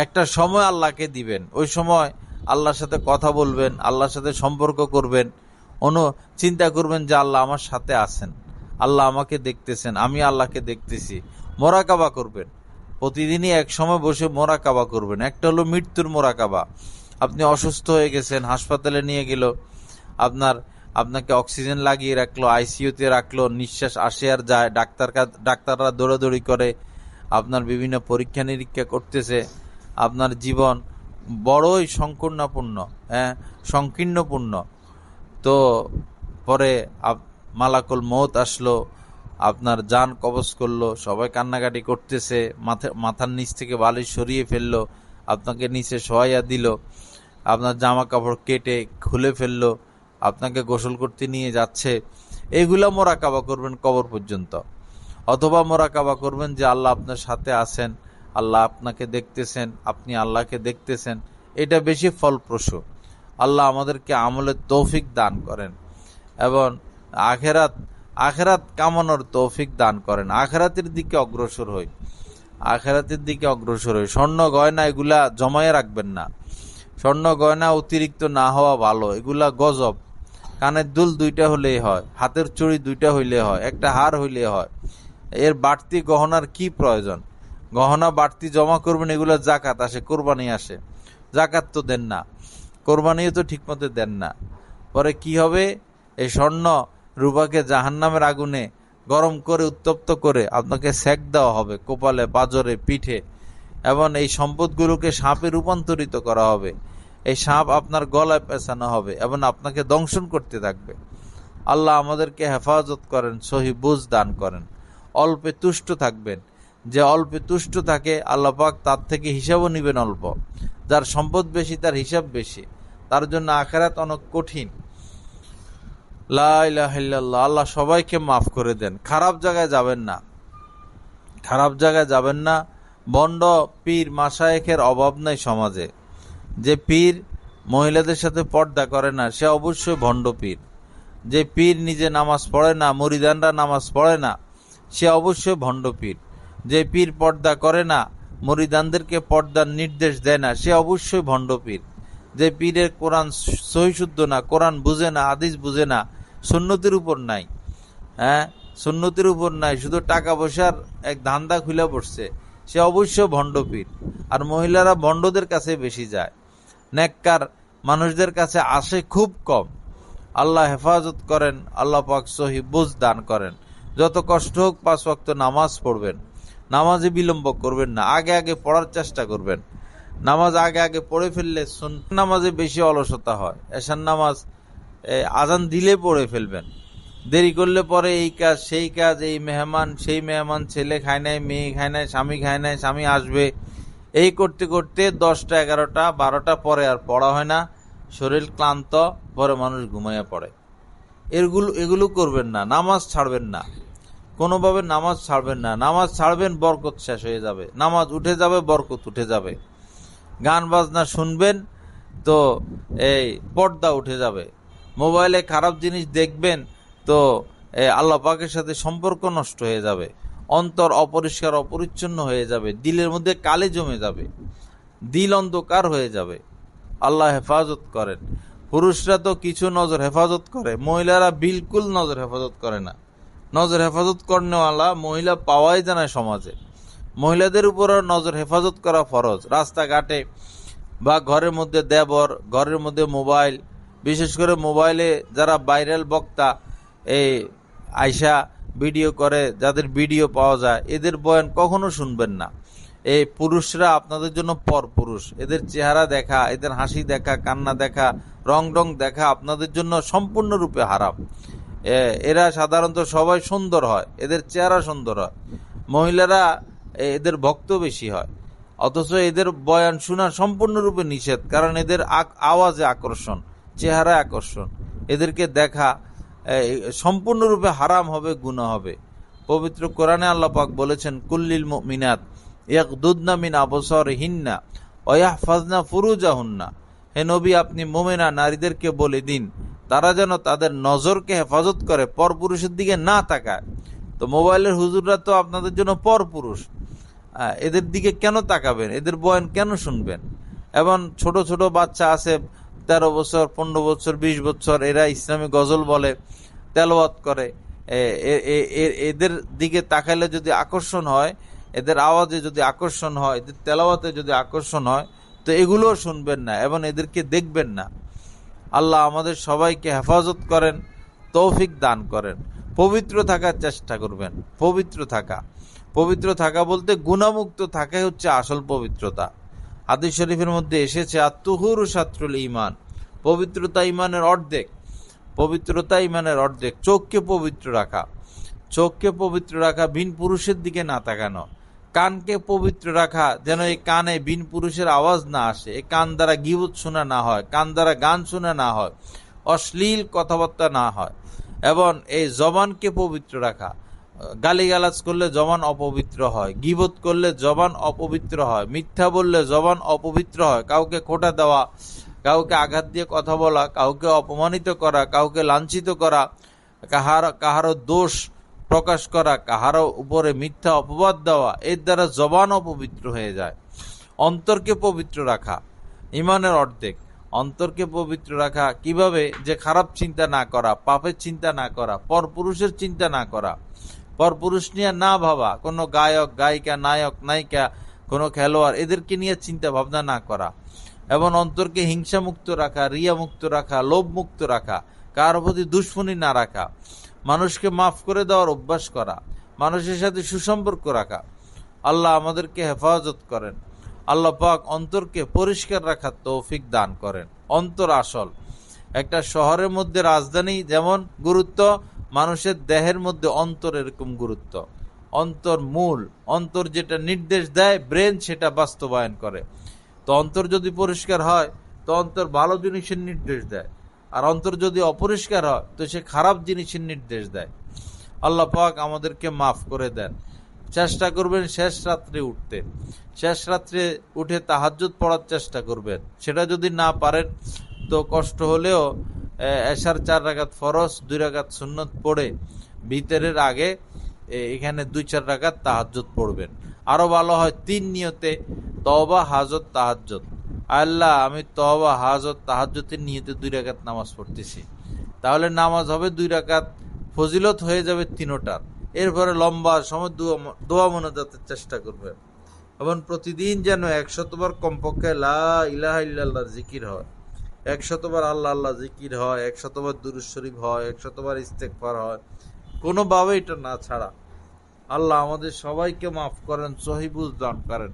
একটা সময় আল্লাহকে দিবেন, ওই সময় আল্লাহর সাথে কথা বলবেন, আল্লাহর সাথে সম্পর্ক করবেন, চিন্তা করবেন যে আল্লাহ আমার সাথে আছেন, আল্লাহ আমাকে দেখতেছেন, আমি আল্লাহকে দেখতেছি। মোরাকাবা করবেন, প্রতিদিনই এক সময় বসে মোরাকাবা করবেন। একটা হলো মৃত্যুর মোরাকাবা। আপনি অসুস্থ হয়ে গেছেন, হাসপাতালে নিয়ে গেল, আপনাকে অক্সিজেন লাগিয়ে রাখলো, আইসিইউতে রাখলো, নিঃশ্বাস আসে আর যায়, ডাক্তাররা দৌড়াদৌড়ি করে, আপনার বিভিন্ন পরীক্ষা নিরীক্ষা করতেছে। আপনার জীবন বড়ই সংকীর্ণপূর্ণ। তো পরে মালাকুল মৌত আসলো, আপনার জান কবজ করলো, সবাই কান্নাকাটি করতেছে, মাথার নিচ থেকে বালিশ সরিয়ে ফেললো, আপনাকে নিচে শোয়াইয়া দিল, আপনার জামা কাপড় কেটে খুলে ফেললো, আপনাকে গোসল করতে নিয়ে যাচ্ছে। এইগুলা মোরাকাবা করবেন কবর পর্যন্ত। অথবা মোরাকাবা করবেন যে আল্লাহ আপনার সাথে আছেন, আল্লাহ আপনাকে দেখতেছেন, আপনি আল্লাহকে দেখতেছেন। এটা বেশি ফলপ্রসূ। আল্লাহ আমাদেরকে আমলের তৌফিক দান করেন এবং আখেরাত কামানোর তৌফিক দান করেন। আখেরাতের দিকে অগ্রসর হই, স্বর্ণ গয়না এগুলা জমায়ে রাখবেন না। স্বর্ণ গয়না অতিরিক্ত না হওয়া ভালো, এগুলা গজব। কানের দুল 2টা হলেই হয়, হাতের চুড়ি 2টা হইলে হয়, একটা হার হইলে হয়। এর বাড়তি গহনার কি প্রয়োজন? গহনা বাড়তি জমা করবেন, এগুলো জাকাত আসে, কোরবানি আসে। জাকাত তো দেন না, কোরবানিও তো ঠিকমতো দেন না। পরে কি হবে? এই স্বর্ণ রূপাকে জাহান্নামের আগুনে গরম করে উত্তপ্ত করে আপনাকে সেক দেওয়া হবে কপালে, পাজরে, পিঠে। এবং এই সম্পদগুলোকে সাপে রূপান্তরিত করা হবে। এই সাপ আপনার গলায় পেঁচানো হবে এবং আপনাকে দংশন করতে থাকবে। আল্লাহ আমাদেরকে হেফাজত করেন, সহি বুঝ দান করেন। অল্পে তুষ্ট থাকবেন। যে অল্পে তুষ্ট থাকে আল্লাহ পাক তার থেকে হিসাবও নিবেন অল্প। যার সম্পদ বেশি তার হিসাব বেশি, তার জন্য আখিরাত অনেক কঠিন। লা ইলাহা ইল্লাল্লাহ। আল্লাহ সবাইকে মাফ করে দেন। খারাপ জায়গায় যাবেন না। বন্ড পীর মাশায়েখের অভাব নাই সমাজে। যে পীর মহিলাদের সাথে পর্দা করে না সে অবশ্যই ভণ্ড পীর। যে পীর নিজে নামাজ পড়ে না, মুরিদানরা নামাজ পড়ে না, সে অবশ্যই ভণ্ড পীর। যে পীর পর্দা করে না, মুরিদানদেরকে পর্দার নির্দেশ দেয় না, সে অবশ্যই ভণ্ড পীর। যে পীরের কোরআন সহিশুদ্ধ না, কোরআন বুঝে না, হাদিস বুঝে না, সুন্নতের উপর নাই, সুন্নতের উপর নাই, শুধু টাকা পয়সার এক ধান্দা খুলে পড়ছে, সে অবশ্যই ভণ্ড পীর। আর মহিলারা ভণ্ডদের কাছে বেশি যায়, নেককার মানুষদের কাছে আসে খুব কম। আল্লাহ হেফাজত করেন, আল্লাহ পাক সহি বুঝ দান করেন। যত কষ্ট হোক 5 ওয়াক্ত নামাজ পড়বেন, নামাজে বিলম্ব করবেন না, আগে পড়ার চেষ্টা করবেন। নামাজ আগে পড়ে ফেললে নামাজে বেশি অলসতা হয়। এশার নামাজ আজান দিলে পড়ে ফেলবেন। দেরি করলে পরে এই কাজ সেই কাজ, এই মেহমান সেই মেহমান, ছেলে খায় নাই, মেয়ে খায় নাই, স্বামী খায় নাই, স্বামী আসবে, এই করতে করতে 10টা 11টা 12টা পরে আর পড়া হয় না। শরীর ক্লান্ত, পরে মানুষ ঘুমাইয়া পড়ে। এগুলো করবেন না। নামাজ ছাড়বেন না, কোনোভাবে নামাজ ছাড়বেন না। নামাজ ছাড়বেন বরকত শেষ হয়ে যাবে, নামাজ উঠে যাবে, বরকত উঠে যাবে। গান বাজনা শুনবেন তো এই পর্দা উঠে যাবে। মোবাইলে খারাপ জিনিস দেখবেন তো আল্লাহ পাকের সাথে সম্পর্ক নষ্ট হয়ে যাবে। অন্তর অপরিষ্কার অপরিচ্ছন্ন হয়ে যাবে, দিলের মধ্যে কালি জমে যাবে, দিল অন্ধকার হয়ে যাবে। আল্লাহ হেফাজত করেন। পুরুষরা তো কিছু নজর হেফাজত করে, মহিলারা বিলকুল নজর হেফাজত করে না। নজর হেফাজত করেনওয়ালা মহিলা পাওয়াই যায় না সমাজে। মহিলাদের উপর নজর হেফাজত করা ফরজ। রাস্তাঘাটে বা ঘরের মধ্যে দেবর, ঘরের মধ্যে মোবাইল, বিশেষ করে মোবাইলে যারা ভাইরাল বক্তা এই আয়সা ভিডিও করে, যাদের ভিডিও পাওয়া যায়, এদের বয়ান কখনো শুনবেন না। এই পুরুষরা আপনাদের জন্য পর পুরুষ। এদের চেহারা দেখা, এদের হাসি দেখা, কান্না দেখা, রং দেখা আপনাদের জন্য সম্পূর্ণরূপে হারাম। এরা সাধারণত সবাই সুন্দর হয়, এদের চেহারা সুন্দর হয়। মহিলারা এদের ভক্ত বেশি হয়, অথচ এদের বয়ান শোনা সম্পূর্ণরূপে নিষেধ। কারণ এদের আওয়াজে আকর্ষণ, চেহারা আকর্ষণ, এদেরকে দেখা সম্পূর্ণরূপে হারাম হবে, গুনাহ হবে। পবিত্র কোরআনে আল্লাহ পাক বলেছেন, কুল্লিল মুমিনাত ইয়াগদুদনা মিন আবসারিহিন্না ওয়া ইয়াহফাজনা ফুরুজাহুন্না। হে নবী, আপনি মুমিনা নারীদেরকে বলে দিন তারা যেন তাদের নজরকে হেফাজত করে, পরপুরুষের দিকে না তাকায়। তো মোবাইলের হুজুররা তো আপনাদের জন্য পরপুরুষ, এদের দিকে কেন তাকাবেন? এদের বয়ান কেন শুনবেন? এবং ছোট ছোট বাচ্চা আছে 13 বছর, 15 বছর, 20 বছর, এরা ইসলামী গজল বলে, তেলাওয়াত করে। এদের দিকে তাকাইলে যদি আকর্ষণ হয়, এদের আওয়াজে যদি আকর্ষণ হয়, এদের তেলাওয়াতে যদি আকর্ষণ হয়, তো এগুলো শুনবেন না এবং এদেরকে দেখবেন না। আল্লাহ আমাদের সবাইকে হেফাজত করেন, তৌফিক দান করেন। পবিত্র থাকার চেষ্টা করবেন। পবিত্র থাকা বলতে গুনাহমুক্ত থাকাই হচ্ছে আসল পবিত্রতা। হাদিস শরীফের মধ্যে এসেছে, আত-তুহুরু শাত্রুল ঈমান, পবিত্রতা ঈমানের অর্ধেক। পবিত্রতা ইমানের অর্ধেক। চোখকে পবিত্র রাখা, চোখকে পবিত্র রাখা, ভিন পুরুষের দিকে না তাকানো। কানকে পবিত্র রাখা, যেন এই কানে ভিন পুরুষের আওয়াজ না আসে, এই কান দ্বারা গীবত শোনা না হয়, কান দ্বারা গান শোনা না হয়, অশ্লীল কথাবার্তা না হয়। এবং এই জবানকে পবিত্র রাখা, গালিগালাজ করলে জবান অপবিত্র হয়, গীবত করলে জবান অপবিত্র হয়, মিথ্যা বললে জবান অপবিত্র হয়, কাউকে খোঁটা দেওয়া, কাউকে আঘাত দিয়ে কথা বলা, কাউকে অপমানিত করা, কাউকে লাঞ্ছিত করা, কাহারও দোষ প্রকাশ করা, কাহারও উপরে মিথ্যা অপবাদ দেওয়া, এর দ্বারা জবান অপবিত্র হয়ে যায়। অন্তরকে পবিত্র রাখা ইমানের অর্ধেক। অন্তরকে পবিত্র রাখা কিভাবে? যে খারাপ চিন্তা না করা, পাপের চিন্তা না করা, পরপুরুষের চিন্তা না করা, পরপুরুষ নিয়ে না ভাবা, কোনো গায়ক গায়িকা, নায়ক নায়িকা, কোনো খেলোয়াড়, এদেরকে নিয়ে চিন্তা ভাবনা না করা। এবং অন্তরকে হিংসা মুক্ত রাখা, রিয়া মুক্ত রাখা, লোভ মুক্ত রাখা, কারোর প্রতি দুশ্মনী না রাখা, মানুষকে মাফ করে দেওয়ার অভ্যাস করা, মানুষের সাথে সুসম্পর্ক রাখা। আল্লাহ আমাদেরকে হেফাজত করেন। আল্লাহ পাক অন্তরকে পরিষ্কার রাখার তৌফিক দান করেন। অন্তর আসল। একটা শহরের মধ্যে রাজধানী যেমন গুরুত্ব, মানুষের দেহের মধ্যে অন্তর এরকম গুরুত্ব। অন্তর মূল। অন্তর যেটা নির্দেশ দেয়, ব্রেন সেটা বাস্তবায়ন করে। তো অন্তর যদি পরিষ্কার হয় তো অন্তর ভালো জিনিসের নির্দেশ দেয়, আর অন্তর যদি অপরিষ্কার হয় তো সে খারাপ জিনিসের নির্দেশ দেয়। আল্লাহ পাক আমাদেরকে মাফ করে দেন। চেষ্টা করবেন শেষ রাত্রে উঠতে, শেষ রাত্রে উঠে তাহাজ্জুদ পড়ার চেষ্টা করবেন। সেটা যদি না পারেন তো কষ্ট হলেও এশার 4 রাকাত ফরজ, 2 রাকাত সুন্নত পড়ে ভিতরের আগে এখানে 2-4 রাকাত তাহাজ্জুদ পড়বেন। আরো ভালো হয় 3 নিয়তে তওবা, হাজত, তাহাজ্জুদ। আল্লাহ আমি তওবা, হাজত, তাহাজ্জুদের নিয়তে 2 রাকাত নামাজ পড়তেছি, তাহলে নামাজ হবে 2 রাকাত, ফজিলত হয়ে যাবে 3টার। এরপরে লম্বা সময় দোয়া মোনাজাতের চেষ্টা করবেন। এবং প্রতিদিন যেন 100 বার কমপক্ষে লা ইলাহা ইল্লাল্লাহ জিকির হয়, 100 বার আল্লাহ আল্লাহ জিকির হয়, 100 বার দুরূদ শরীফ হয়, 100 বার ইস্তেগফার হয়, কোনোভাবে এটা না ছাড়া। আল্লাহ আমাদের সবাইকে মাফ করেন, সহি বুঝ দান করেন।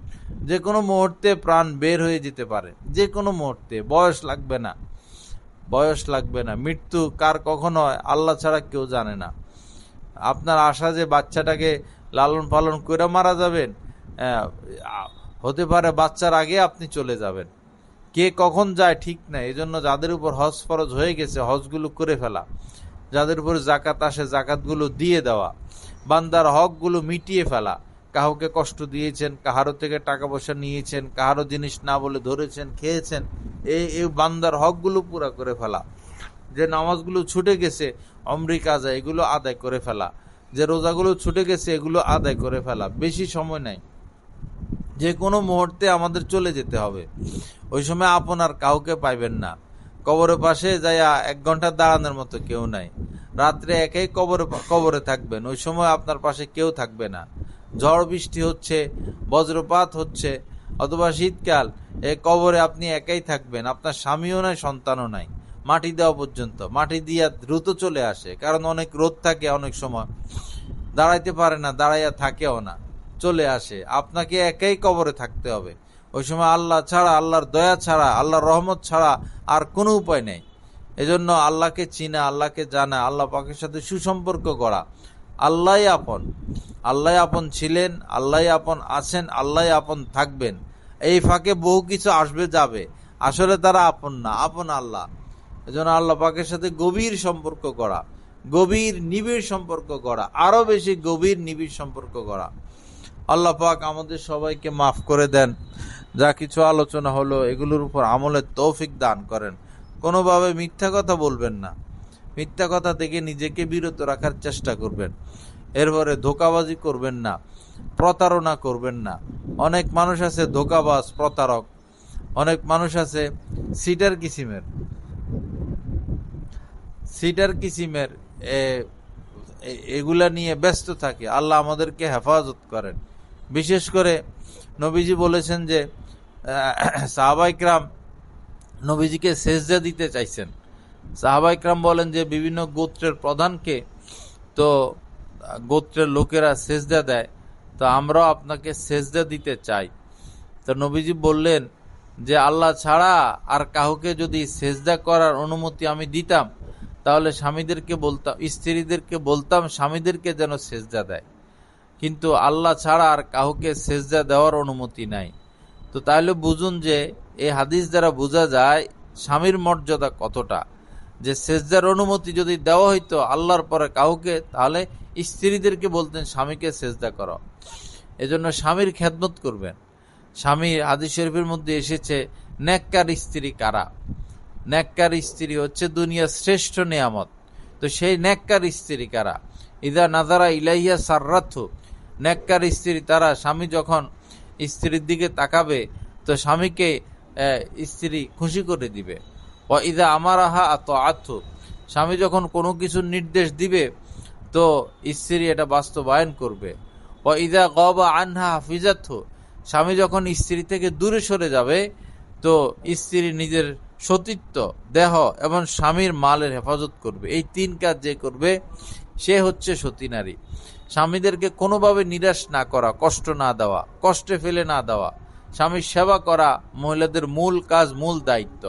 যে কোনো মুহূর্তে প্রাণ বের হয়ে যেতে পারে, যে কোনো মুহূর্তে। বয়স লাগবে না, বয়স লাগবে না। মৃত্যু কার কখন হয় আল্লাহ ছাড়া কেউ জানে না। আপনার আশা যে বাচ্চাটাকে লালন পালন করে মারা যাবেন, হতে পারে বাচ্চার আগে আপনি চলে যাবেন। কে কখন যায় ঠিক নাই। এই জন্য যাদের উপর হজ ফরজ হয়ে গেছে হজগুলো করে ফেলা, যাদের উপর জাকাত আসে জাকাতগুলো দিয়ে দেওয়া, বান্দার হকগুলো মিটিয়ে ফেলা। কাউকে কষ্ট দিয়েছেন, কাহারো থেকে টাকা পয়সা নিয়েছেন, কাহারো জিনিস না বলে ধরেছেন, খেয়েছেন, এই বান্দার হকগুলো পুরা করে ফেলা। যে নামাজগুলো ছুটে গেছে অমরি কাজা, এগুলো আদায় করে ফেলা। যে রোজাগুলো ছুটে গেছে এগুলো আদায় করে ফেলা। বেশি সময় নাই, যে কোনো মুহূর্তে আমাদের চলে যেতে হবে। ওই সময় আপনার কাউকে পাইবেন না। কবরের পাশে যাইয়া 1 ঘন্টা দাঁড়ানোর মতো কেউ নাই। রাত্রে একাই কবরে থাকবেন, ওই সময় আপনার পাশে কেউ থাকবে না। ঝড় বৃষ্টি হচ্ছে, বজ্রপাত হচ্ছে, অথবা শীতকাল, এই কবরে আপনি একাই থাকবেন। আপনার স্বামীও নাই, সন্তানও নাই। মাটি দেওয়া পর্যন্ত, মাটি দিয়া দ্রুত চলে আসে, কারণ অনেক রোদ থাকে, অনেক সময় দাঁড়াইতে পারে না, দাঁড়াইয়া থাকেও না, চলে আসে। আপনাকে একাই কবরে থাকতে হবে। ওই সময় আল্লাহ ছাড়া, আল্লাহর দয়া ছাড়া, আল্লাহর রহমত ছাড়া আর কোনো উপায় নেই। এজন্য আল্লাহকে চিনা, আল্লাহকে জানা, আল্লাহ পাকের সাথে সুসম্পর্ক করা। আল্লাহই আপন, আল্লাহ আপন ছিলেন, আল্লাহ আপন আছেন, আল্লাহ আপন থাকবেন। এই ফাঁকে বহু কিছু আসবে যাবে, আসলে তারা আপন না, আপন আল্লাহ। এজন্য আল্লাহ পাকের সাথে গভীর সম্পর্ক করা, গভীর নিবিড় সম্পর্ক করা, আরো বেশি গভীর নিবিড় সম্পর্ক করা। আল্লাহ পাক আমাদের সবাইকে মাফ করে দেন। যা কিছু আলোচনা হলো এগুলোর উপর আমলের তৌফিক দান করেন। কোনোভাবে মিথ্যা কথা বলবেন না, মিথ্যা কথা থেকে নিজেকে বিরত রাখার চেষ্টা করবেন। এরপরে ধোঁকাবাজি করবেন না, প্রতারণা করবেন না। অনেক মানুষ আছে ধোঁকাবাজ, প্রতারক। অনেক মানুষ আছে সিটার কিসিমের এগুলা নিয়ে ব্যস্ত থাকে। আল্লাহ আমাদেরকে হেফাজত করেন। বিশেষ করে নবীজি বলেছেন যে সাহাবায়ে কেরাম নবীজিকে সেজদা দিতে চাইছেন। সাহাবায়ে কেরাম বলেন যে বিভিন্ন গোত্রের প্রধানকে তো গোত্রের লোকেরা সেজদা দেয়, তো আমরাও আপনাকে সেজদা দিতে চাই। তো নবীজি বললেন যে আল্লাহ ছাড়া আর কাউকে যদি সেজদা করার অনুমতি আমি দিতাম তাহলে স্বামীদেরকে বলতাম, স্ত্রীদেরকে বলতাম স্বামীদেরকে যেন সেজদা দেয়, কিন্তু আল্লাহ ছাড়া আর কাউকে সেজদা দেওয়ার অনুমতি নাই। তো তাহলে বুঝুন যে এই হাদিস দ্বারা বোঝা যায় স্বামীর মর্যাদা কতটা, যে সেজদার অনুমতি যদি দেওয়া হইতো আল্লাহর পরে কাউকে, তাহলে স্ত্রীদেরকে বলতেন স্বামীকে সেজদা করো। এজন্য স্বামীর খেদমত করবেন। স্বামী, হাদিস শরীফের মধ্যে এসেছে, নেককার স্ত্রী কারা? নেককার স্ত্রী হচ্ছে দুনিয়ার শ্রেষ্ঠ নিয়ামত। তো সেই নেককার স্ত্রী কারা? ইদা নাজারা ইলাইয়া সাররাথু, নেককার স্ত্রী তারা, স্বামী যখন স্ত্রীর দিকে তাকাবে তো স্বামীকে স্ত্রী খুশি করে দিবে। ও ইদা আমারাহা আতআতহু, স্বামী যখন কোনো কিছুর নির্দেশ দিবে তো স্ত্রী এটা বাস্তবায়ন করবে। ও ইদা গাবা আনহা হাফিজাতহু, স্বামী যখন স্ত্রী থেকে দূরে সরে যাবে তো স্ত্রী নিজের সতীত্ব, দেহ এবং স্বামীর মালের হেফাজত করবে। এই তিন কাজ যে করবে সে হচ্ছে সতী নারী। স্বামীদেরকে কোনোভাবে নিরাশ না করা, কষ্ট না দেওয়া, কষ্টে ফেলে না দেওয়া, স্বামীর সেবা করা মহিলাদের মূল কাজ, মূল দায়িত্ব।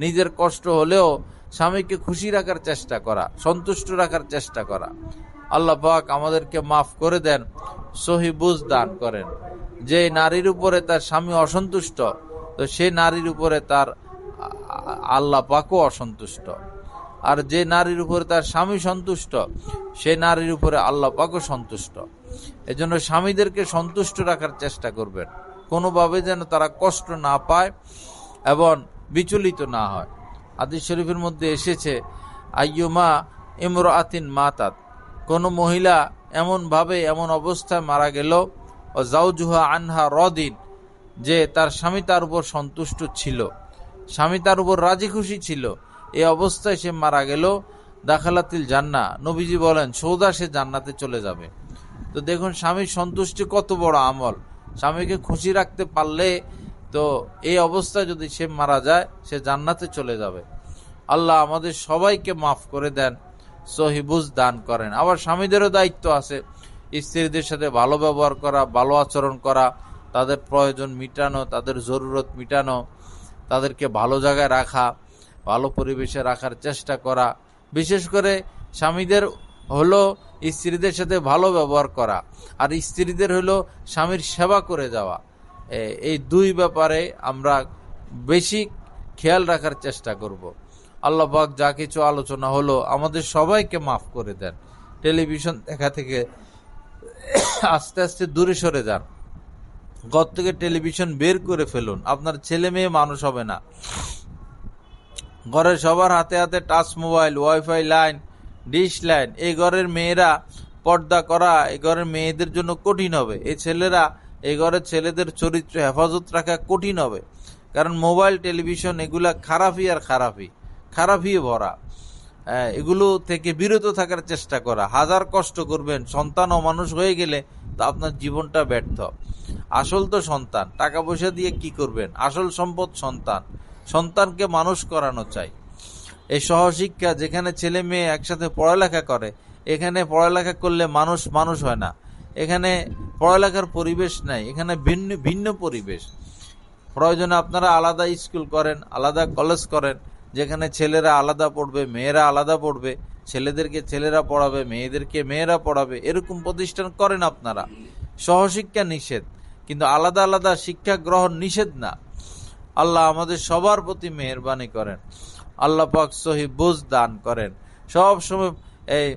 নিজের কষ্ট হলেও স্বামীকে খুশি রাখার চেষ্টা করা, সন্তুষ্ট রাখার চেষ্টা করা। আল্লাহ পাক আমাদেরকে মাফ করে দেন, সহি বুঝ দান করেন। যে নারীর উপরে তার স্বামী অসন্তুষ্ট, তো সে নারীর উপরে তার আল্লাহ পাকও অসন্তুষ্ট। আর যে নারীর উপরে তার স্বামী সন্তুষ্ট, সে নারীর উপরে আল্লাহ পাকও সন্তুষ্ট। এজন্য স্বামীদেরকে সন্তুষ্ট রাখার চেষ্টা করবেন, কোনোভাবে যেন তারা কষ্ট না পায় এবং বিচলিত না হয়। হাদিস শরীফের মধ্যে এসেছে, আইয়ুমা ইমরাতিন মাতাত, কোন মহিলা এমনভাবে এমন অবস্থায় মারা গেল, ও জাওজুহা আনহা রদিন, যে তার স্বামী তার উপর সন্তুষ্ট ছিল, স্বামী তার উপর রাজি খুশি ছিল, এই অবস্থায় সে মারা গেল, দাখালাতিল জান্নাহ, নবীজি বলেন সৌদা সে জান্নাতে চলে যাবে। তো দেখুন স্বামীর সন্তুষ্টি কত বড় আমল। স্বামীকে খুশি রাখতে পারলে তো এই অবস্থায় যদি সে মারা যায় সে জান্নাতে চলে যাবে। আল্লাহ আমাদের সবাইকে মাফ করে দেন, সহিবুজ দান করেন। আবার স্বামীদেরও দায়িত্ব আছে স্ত্রীদের সাথে ভালো ব্যবহার করা, ভালো আচরণ করা, তাদের প্রয়োজন মিটানো, তাদের জরুরত মিটানো, তাদেরকে ভালো জায়গায় রাখা, ভালো পরিবেশে রাখার চেষ্টা করা। বিশেষ করে স্বামীদের হলো স্ত্রীদের সাথে ভালো ব্যবহার করা, আর স্ত্রীদের হলো স্বামীর সেবা করে যাওয়া। এই দুই ব্যাপারে আমরা বেশি খেয়াল রাখার চেষ্টা করব। আল্লাহ পাক যা কিছু আলোচনা হলো আমাদের সবাইকে মাফ করে দেন। টেলিভিশন দেখা থেকে আস্তে আস্তে দূরে সরে যান, ঘর থেকে টেলিভিশন বের করে ফেলুন, আপনার ছেলে মেয়ে মানুষ হবে না। ঘরের সবার হাতে হাতে touch mobile, wifi line, dish line. এই ঘরের মেয়েরা পর্দা করা এই ঘরের মেয়েদের জন্য কঠিন হবে। এই ছেলেরা, এই ঘরের ছেলেদের চরিত্র হেফাজত রাখা কঠিন হবে, কারণ মোবাইল, টেলিভিশন এগুলা খারাপই আর খারাপই ভরা। এগুলো থেকে বিরত থাকার চেষ্টা করা। হাজার কষ্ট করবেন, সন্তান অমানুষ হয়ে গেলে তো আপনার জীবনটা ব্যর্থ। আসল তো সন্তান, টাকা পয়সা দিয়ে কি করবেন? আসল সম্পদ সন্তান। সন্তানকে মানুষ করানো চাই। এই সহশিক্ষা, যেখানে ছেলে মেয়ে একসাথে পড়ালেখা করে, এখানে পড়ালেখা করলে মানুষ হয় না। এখানে পড়ালেখার পরিবেশ নাই, এখানে ভিন্ন ভিন্ন পরিবেশ। প্রয়োজনে আপনারা আলাদা স্কুল করেন, আলাদা কলেজ করেন, যেখানে ছেলেরা আলাদা পড়বে, মেয়েরা আলাদা পড়বে, ছেলেদেরকে ছেলেরা পড়াবে, মেয়েদেরকে মেয়েরা পড়াবে, এরকম প্রতিষ্ঠান করেন আপনারা। সহশিক্ষা নিষেধ, কিন্তু আলাদা আলাদা শিক্ষা গ্রহণ নিষেধ না। আল্লাহ আমাদের সবার প্রতি মেহেরবানি করেন। আল্লাহ পাক সহি বুঝ দান করেন। সব সময় এই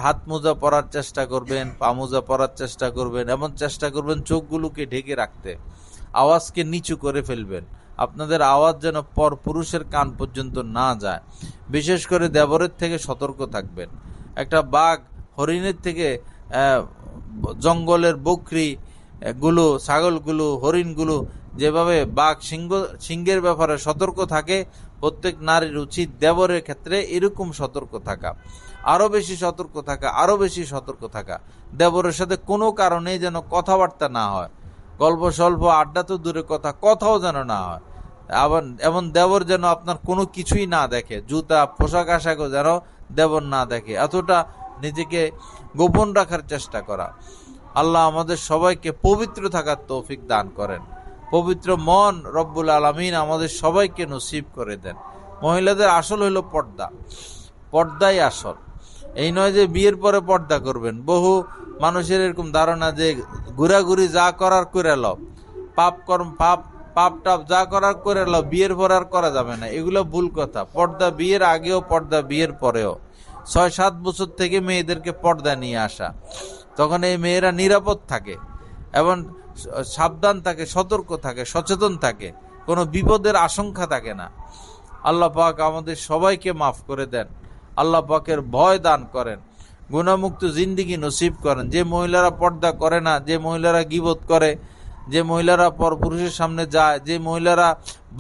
হাত মোজা পরার চেষ্টা করবেন, পা মোজা পরার চেষ্টা করবেন, এমন চেষ্টা করবেন চোখগুলোকে ঢেকে রাখতে, আওয়াজকে নিচু করে ফেলবেন। আপনাদের আওয়াজ যেন পর পুরুষের কান পর্যন্ত না যায়। বিশেষ করে দেবরের থেকে সতর্ক থাকবেন। একটা বাঘ হরিণের থেকে, জঙ্গলের বকরি গুলো, ছাগলগুলো, হরিণগুলো যেভাবে বাঘ সিংহের ব্যাপারে সতর্ক থাকে, প্রত্যেক নারীর উচিত দেবরের ক্ষেত্রে এরকম সতর্ক থাকা, আরো বেশি সতর্ক থাকা, আরো বেশি সতর্ক থাকা। দেবরের সাথে কোনো কারণে যেন কথাবার্তা না হয়, গল্প স্বল্প আড্ডা তো দূরে কথাও যেন না হয়। আবার এমন দেবর যেন আপনার কোনো কিছুই না দেখে, জুতা, পোশাক আশাকও যেন দেবর না দেখে, এতটা নিজেকে গোপন রাখার চেষ্টা করা। আল্লাহ আমাদের সবাইকে পবিত্র থাকার তৌফিক দান করেন। পবিত্র মন রব্বুল আলামিন আমাদের সবাইকে নসিব করে দেন। মহিলাদের আসল হলো পর্দা। পর্দাই আসল। এই নয় যে বিয়ের পরে পর্দা করবেন। বহু মানুষের এরকম ধারণা যে ঘুরাঘুরি যা করার করে লও, পাপ কর্ম পাপ টাপ যা করার করে লও, বিয়ের পর আর করা যাবে না। এগুলো ভুল কথা। পর্দা বিয়ের আগেও, পর্দা বিয়ের পরেও। 6-7 বছর থেকে মেয়েদেরকে পর্দা নিয়ে আসা, তখন এই মেয়েরা নিরাপদ থাকে এবং সাবধান থাকে, সতর্ক থাকে, সচেতন থাকে, কোনো বিপদের আশঙ্কা থাকে না। আল্লাহ পাক আমাদের সবাইকে মাফ করে দেন, আল্লাহ পাকের ভয় দান করেন, গুনাহমুক্ত জিন্দেগি নসিব করেন। যে মহিলারা পর্দা করে না, যে মহিলারা গীবত করে, যে মহিলারা পরপুরুষের সামনে যায়, যে মহিলারা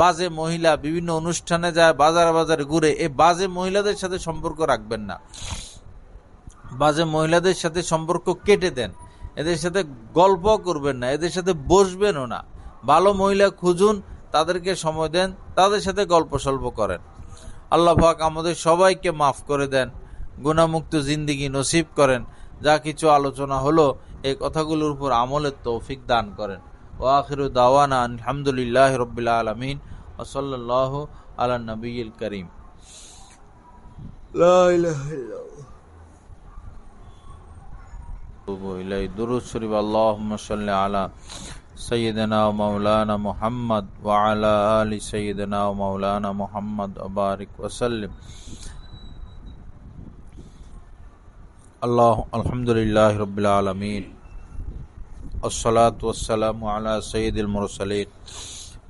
বাজে মহিলা, বিভিন্ন অনুষ্ঠানে যায়, বাজারে বাজারে ঘুরে, এই বাজে মহিলাদের সাথে সম্পর্ক রাখবেন না। বাজে মহিলাদের সাথে সম্পর্ক কেটে দেন। এদের সাথে গল্প করবেন না, এদের সাথে বসবেনও না। ভালো মহিলা খুঁজুন, তাদেরকে সময় দেন, তাদের সাথে গল্প সল্প করেন। আল্লাহ পাক আমাদের সবাইকে মাফ করে দেন, গুনাহমুক্ত জিন্দেগি নসিব করেন। যা কিছু আলোচনা হলো, এই কথাগুলোর উপর আমলের তৌফিক দান করেন। ওয়া আখিরু দাওয়ানা আলহামদুলিল্লাহি রাব্বিল আলামিন ওয়া সাল্লাল্লাহু আলা নবিয়িল কারীম। লা ইলাহা ইল্লাল্লাহ। দুরূদ শরীফ। আল্লাহুম্মা সাল্লি আলা সাইয়্যিদিনা ওয়া মাওলানা মুহাম্মদ ওয়া আলা আলি সাইয়্যিদিনা ওয়া মাওলানা মুহাম্মদ ওয়া বারিক ওয়া সাল্লিম। আলহামদুলিল্লাহি রাব্বিল আলামিন আসসালাতু ওয়াসসালামু আলা সাইয়্যিদিল মুরসালিন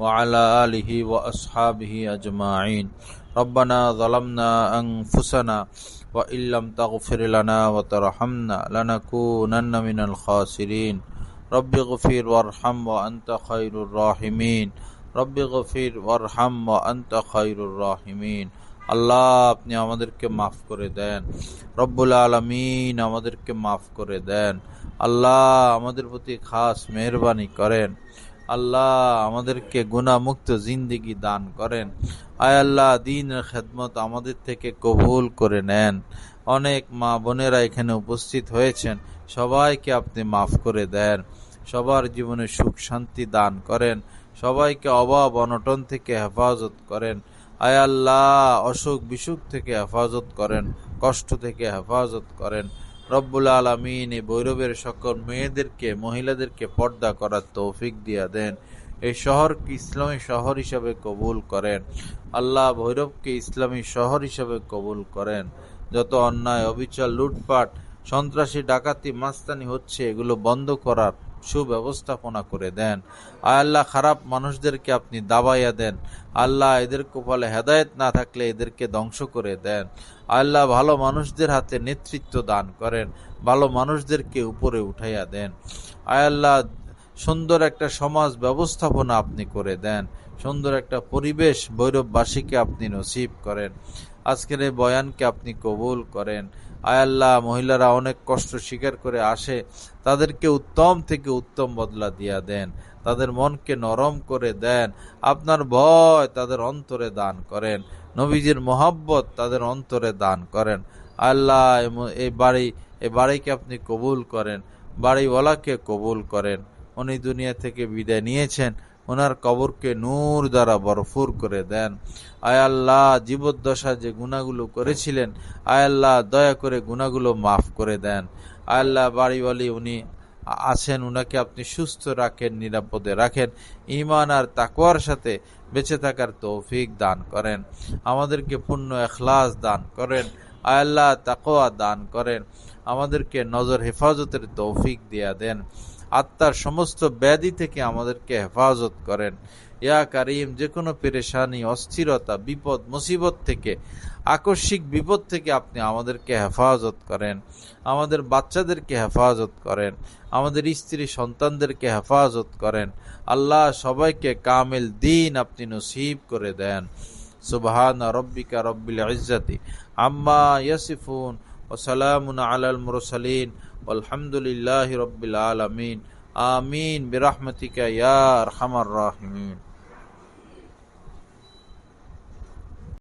ওয়া আলা আলিহি ওয়া আসহাবিহি আজমাইন। রব্বানা যালামনা আনফুসানা ওয়া ইল্লাম তাগফির লানা ওয়া তারহামনা লানাকুনান্না মিনাল খাসিরিন। রব্বিগফির ওয়ারহাম ওয়া আনতা খায়রুর রাহিমিন। রব্বিগফির ওয়ারহাম ওয়া আনতা খায়রুর রাহিমিন। আল্লাহ, আপনি আমাদেরকে মাফ করে দেন। রব্বুল আলামিন আমাদেরকে মাফ করে দেন। আল্লাহ, আমাদের প্রতি খাস মেহরবানি করেন। আল্লাহ, আমাদেরকে গুনাহমুক্ত জিন্দেগি দান করেন। আয় আল্লাহ, দ্বীনের খেদমত আমাদের থেকে কবুল করে নেন। অনেক মা বোনেরা এখানে উপস্থিত হয়েছেন, সবাইকে আপনি মাফ করে দেন। সবার জীবনে সুখ শান্তি দান করেন। সবাইকে অভাব অনটন থেকে হেফাজত করেন। আয় আল্লাহ, অসুখ বিসুখ থেকে হেফাজত করেন, কষ্ট থেকে হেফাজত করেন। রব্বুল আলামিন এই ভৈরবের সকল মেয়েদেরকে, মহিলাদেরকে পর্দা করার তৌফিক দিয়া দেন। এই শহরকে ইসলামী শহর হিসাবে কবুল করেন। আল্লাহ, ভৈরবকে ইসলামী শহর হিসাবে কবুল করেন। যত অন্যায়, অবিচার, লুটপাট, সন্ত্রাসী, ডাকাতি, মাস্তানি হচ্ছে, এগুলো বন্ধ করার সুব্যবস্থাপনা করে দেন। আয় আল্লাহ, খারাপ মানুষদেরকে আপনি দাবাইয়া দেন। আল্লাহ, এদের কপালে হেদায়েত না থাকলে এদেরকে ধ্বংস করে দেন। আল্লাহ, ভালো মানুষদের হাতে নেতৃত্ব দান করেন, ভালো মানুষদেরকে উপরে উঠাইয়া দেন। আয় আল্লাহ, সুন্দর একটা সমাজ ব্যবস্থাপনা আপনি করে দেন, সুন্দর একটা পরিবেশ ভৈরববাসীকে আপনি নসিব করেন। আজকের এই বয়ানকে আপনি কবুল করেন। আয় আল্লাহ, মহিলারা অনেক কষ্ট স্বীকার করে আসে, তাদেরকে উত্তম থেকে উত্তম বদলা দিয়া দেন, তাদের মনকে নরম করে দেন। আপনার ভয় তাদের অন্তরে দান করেন, নবীজির মোহাব্বত তাদের অন্তরে দান করেন। আল্লাহ, এই বাড়িকে আপনি কবুল করেন, বাড়িওয়ালাকে কবুল করেন। উনি দুনিয়া থেকে বিদায় নিয়েছেন, ওনার কবরকে নূর দ্বারা ভরপুর করে দেন। আয় আল্লাহ, জীবদ্দশা যে গুনাহগুলো করেছিলেন, আয় আল্লাহ, দয়া করে গুনাহগুলো মাফ করে দেন। আয় আল্লাহ, বাড়িওয়ালি উনি আছেন, উনাকে আপনি সুস্থ রাখেন, নিরাপদে রাখেন, ঈমান আর তাকওয়ার সাথে বেঁচে থাকার তৌফিক দান করেন। আমাদেরকে পূর্ণ ইখলাস দান করেন। আয় আল্লাহ, তাকওয়া দান করেন। আমাদেরকে নজর হেফাজতের তৌফিক দিয়া দেন। আত্মার সমস্ত ব্যাধি থেকে আমাদেরকে হেফাজত করেন। ইয়া কারীম, যে কোনো পেরেশানি, অস্থিরতা, বিপদ, মুসিবত থেকে, আকস্মিক বিপদ থেকে আপনি আমাদেরকে হেফাজত করেন। আমাদের বাচ্চাদেরকে হেফাজত করেন, আমাদের স্ত্রী সন্তানদেরকে হেফাজত করেন। আল্লাহ, সবাইকে কামিল দ্বীন আপনি নসিব করে দেন। সুবহান রাব্বিকা রাব্বিল ইজ্জাতি আম্মা ইয়াসিফুন ওয়া সালামুন আলাল মুরসালিন আলহামদুলিল্লাহি রাব্বিল আলামিন। আমিন বিরহমাতিকা ইয়া আরহামার রাহিমিন।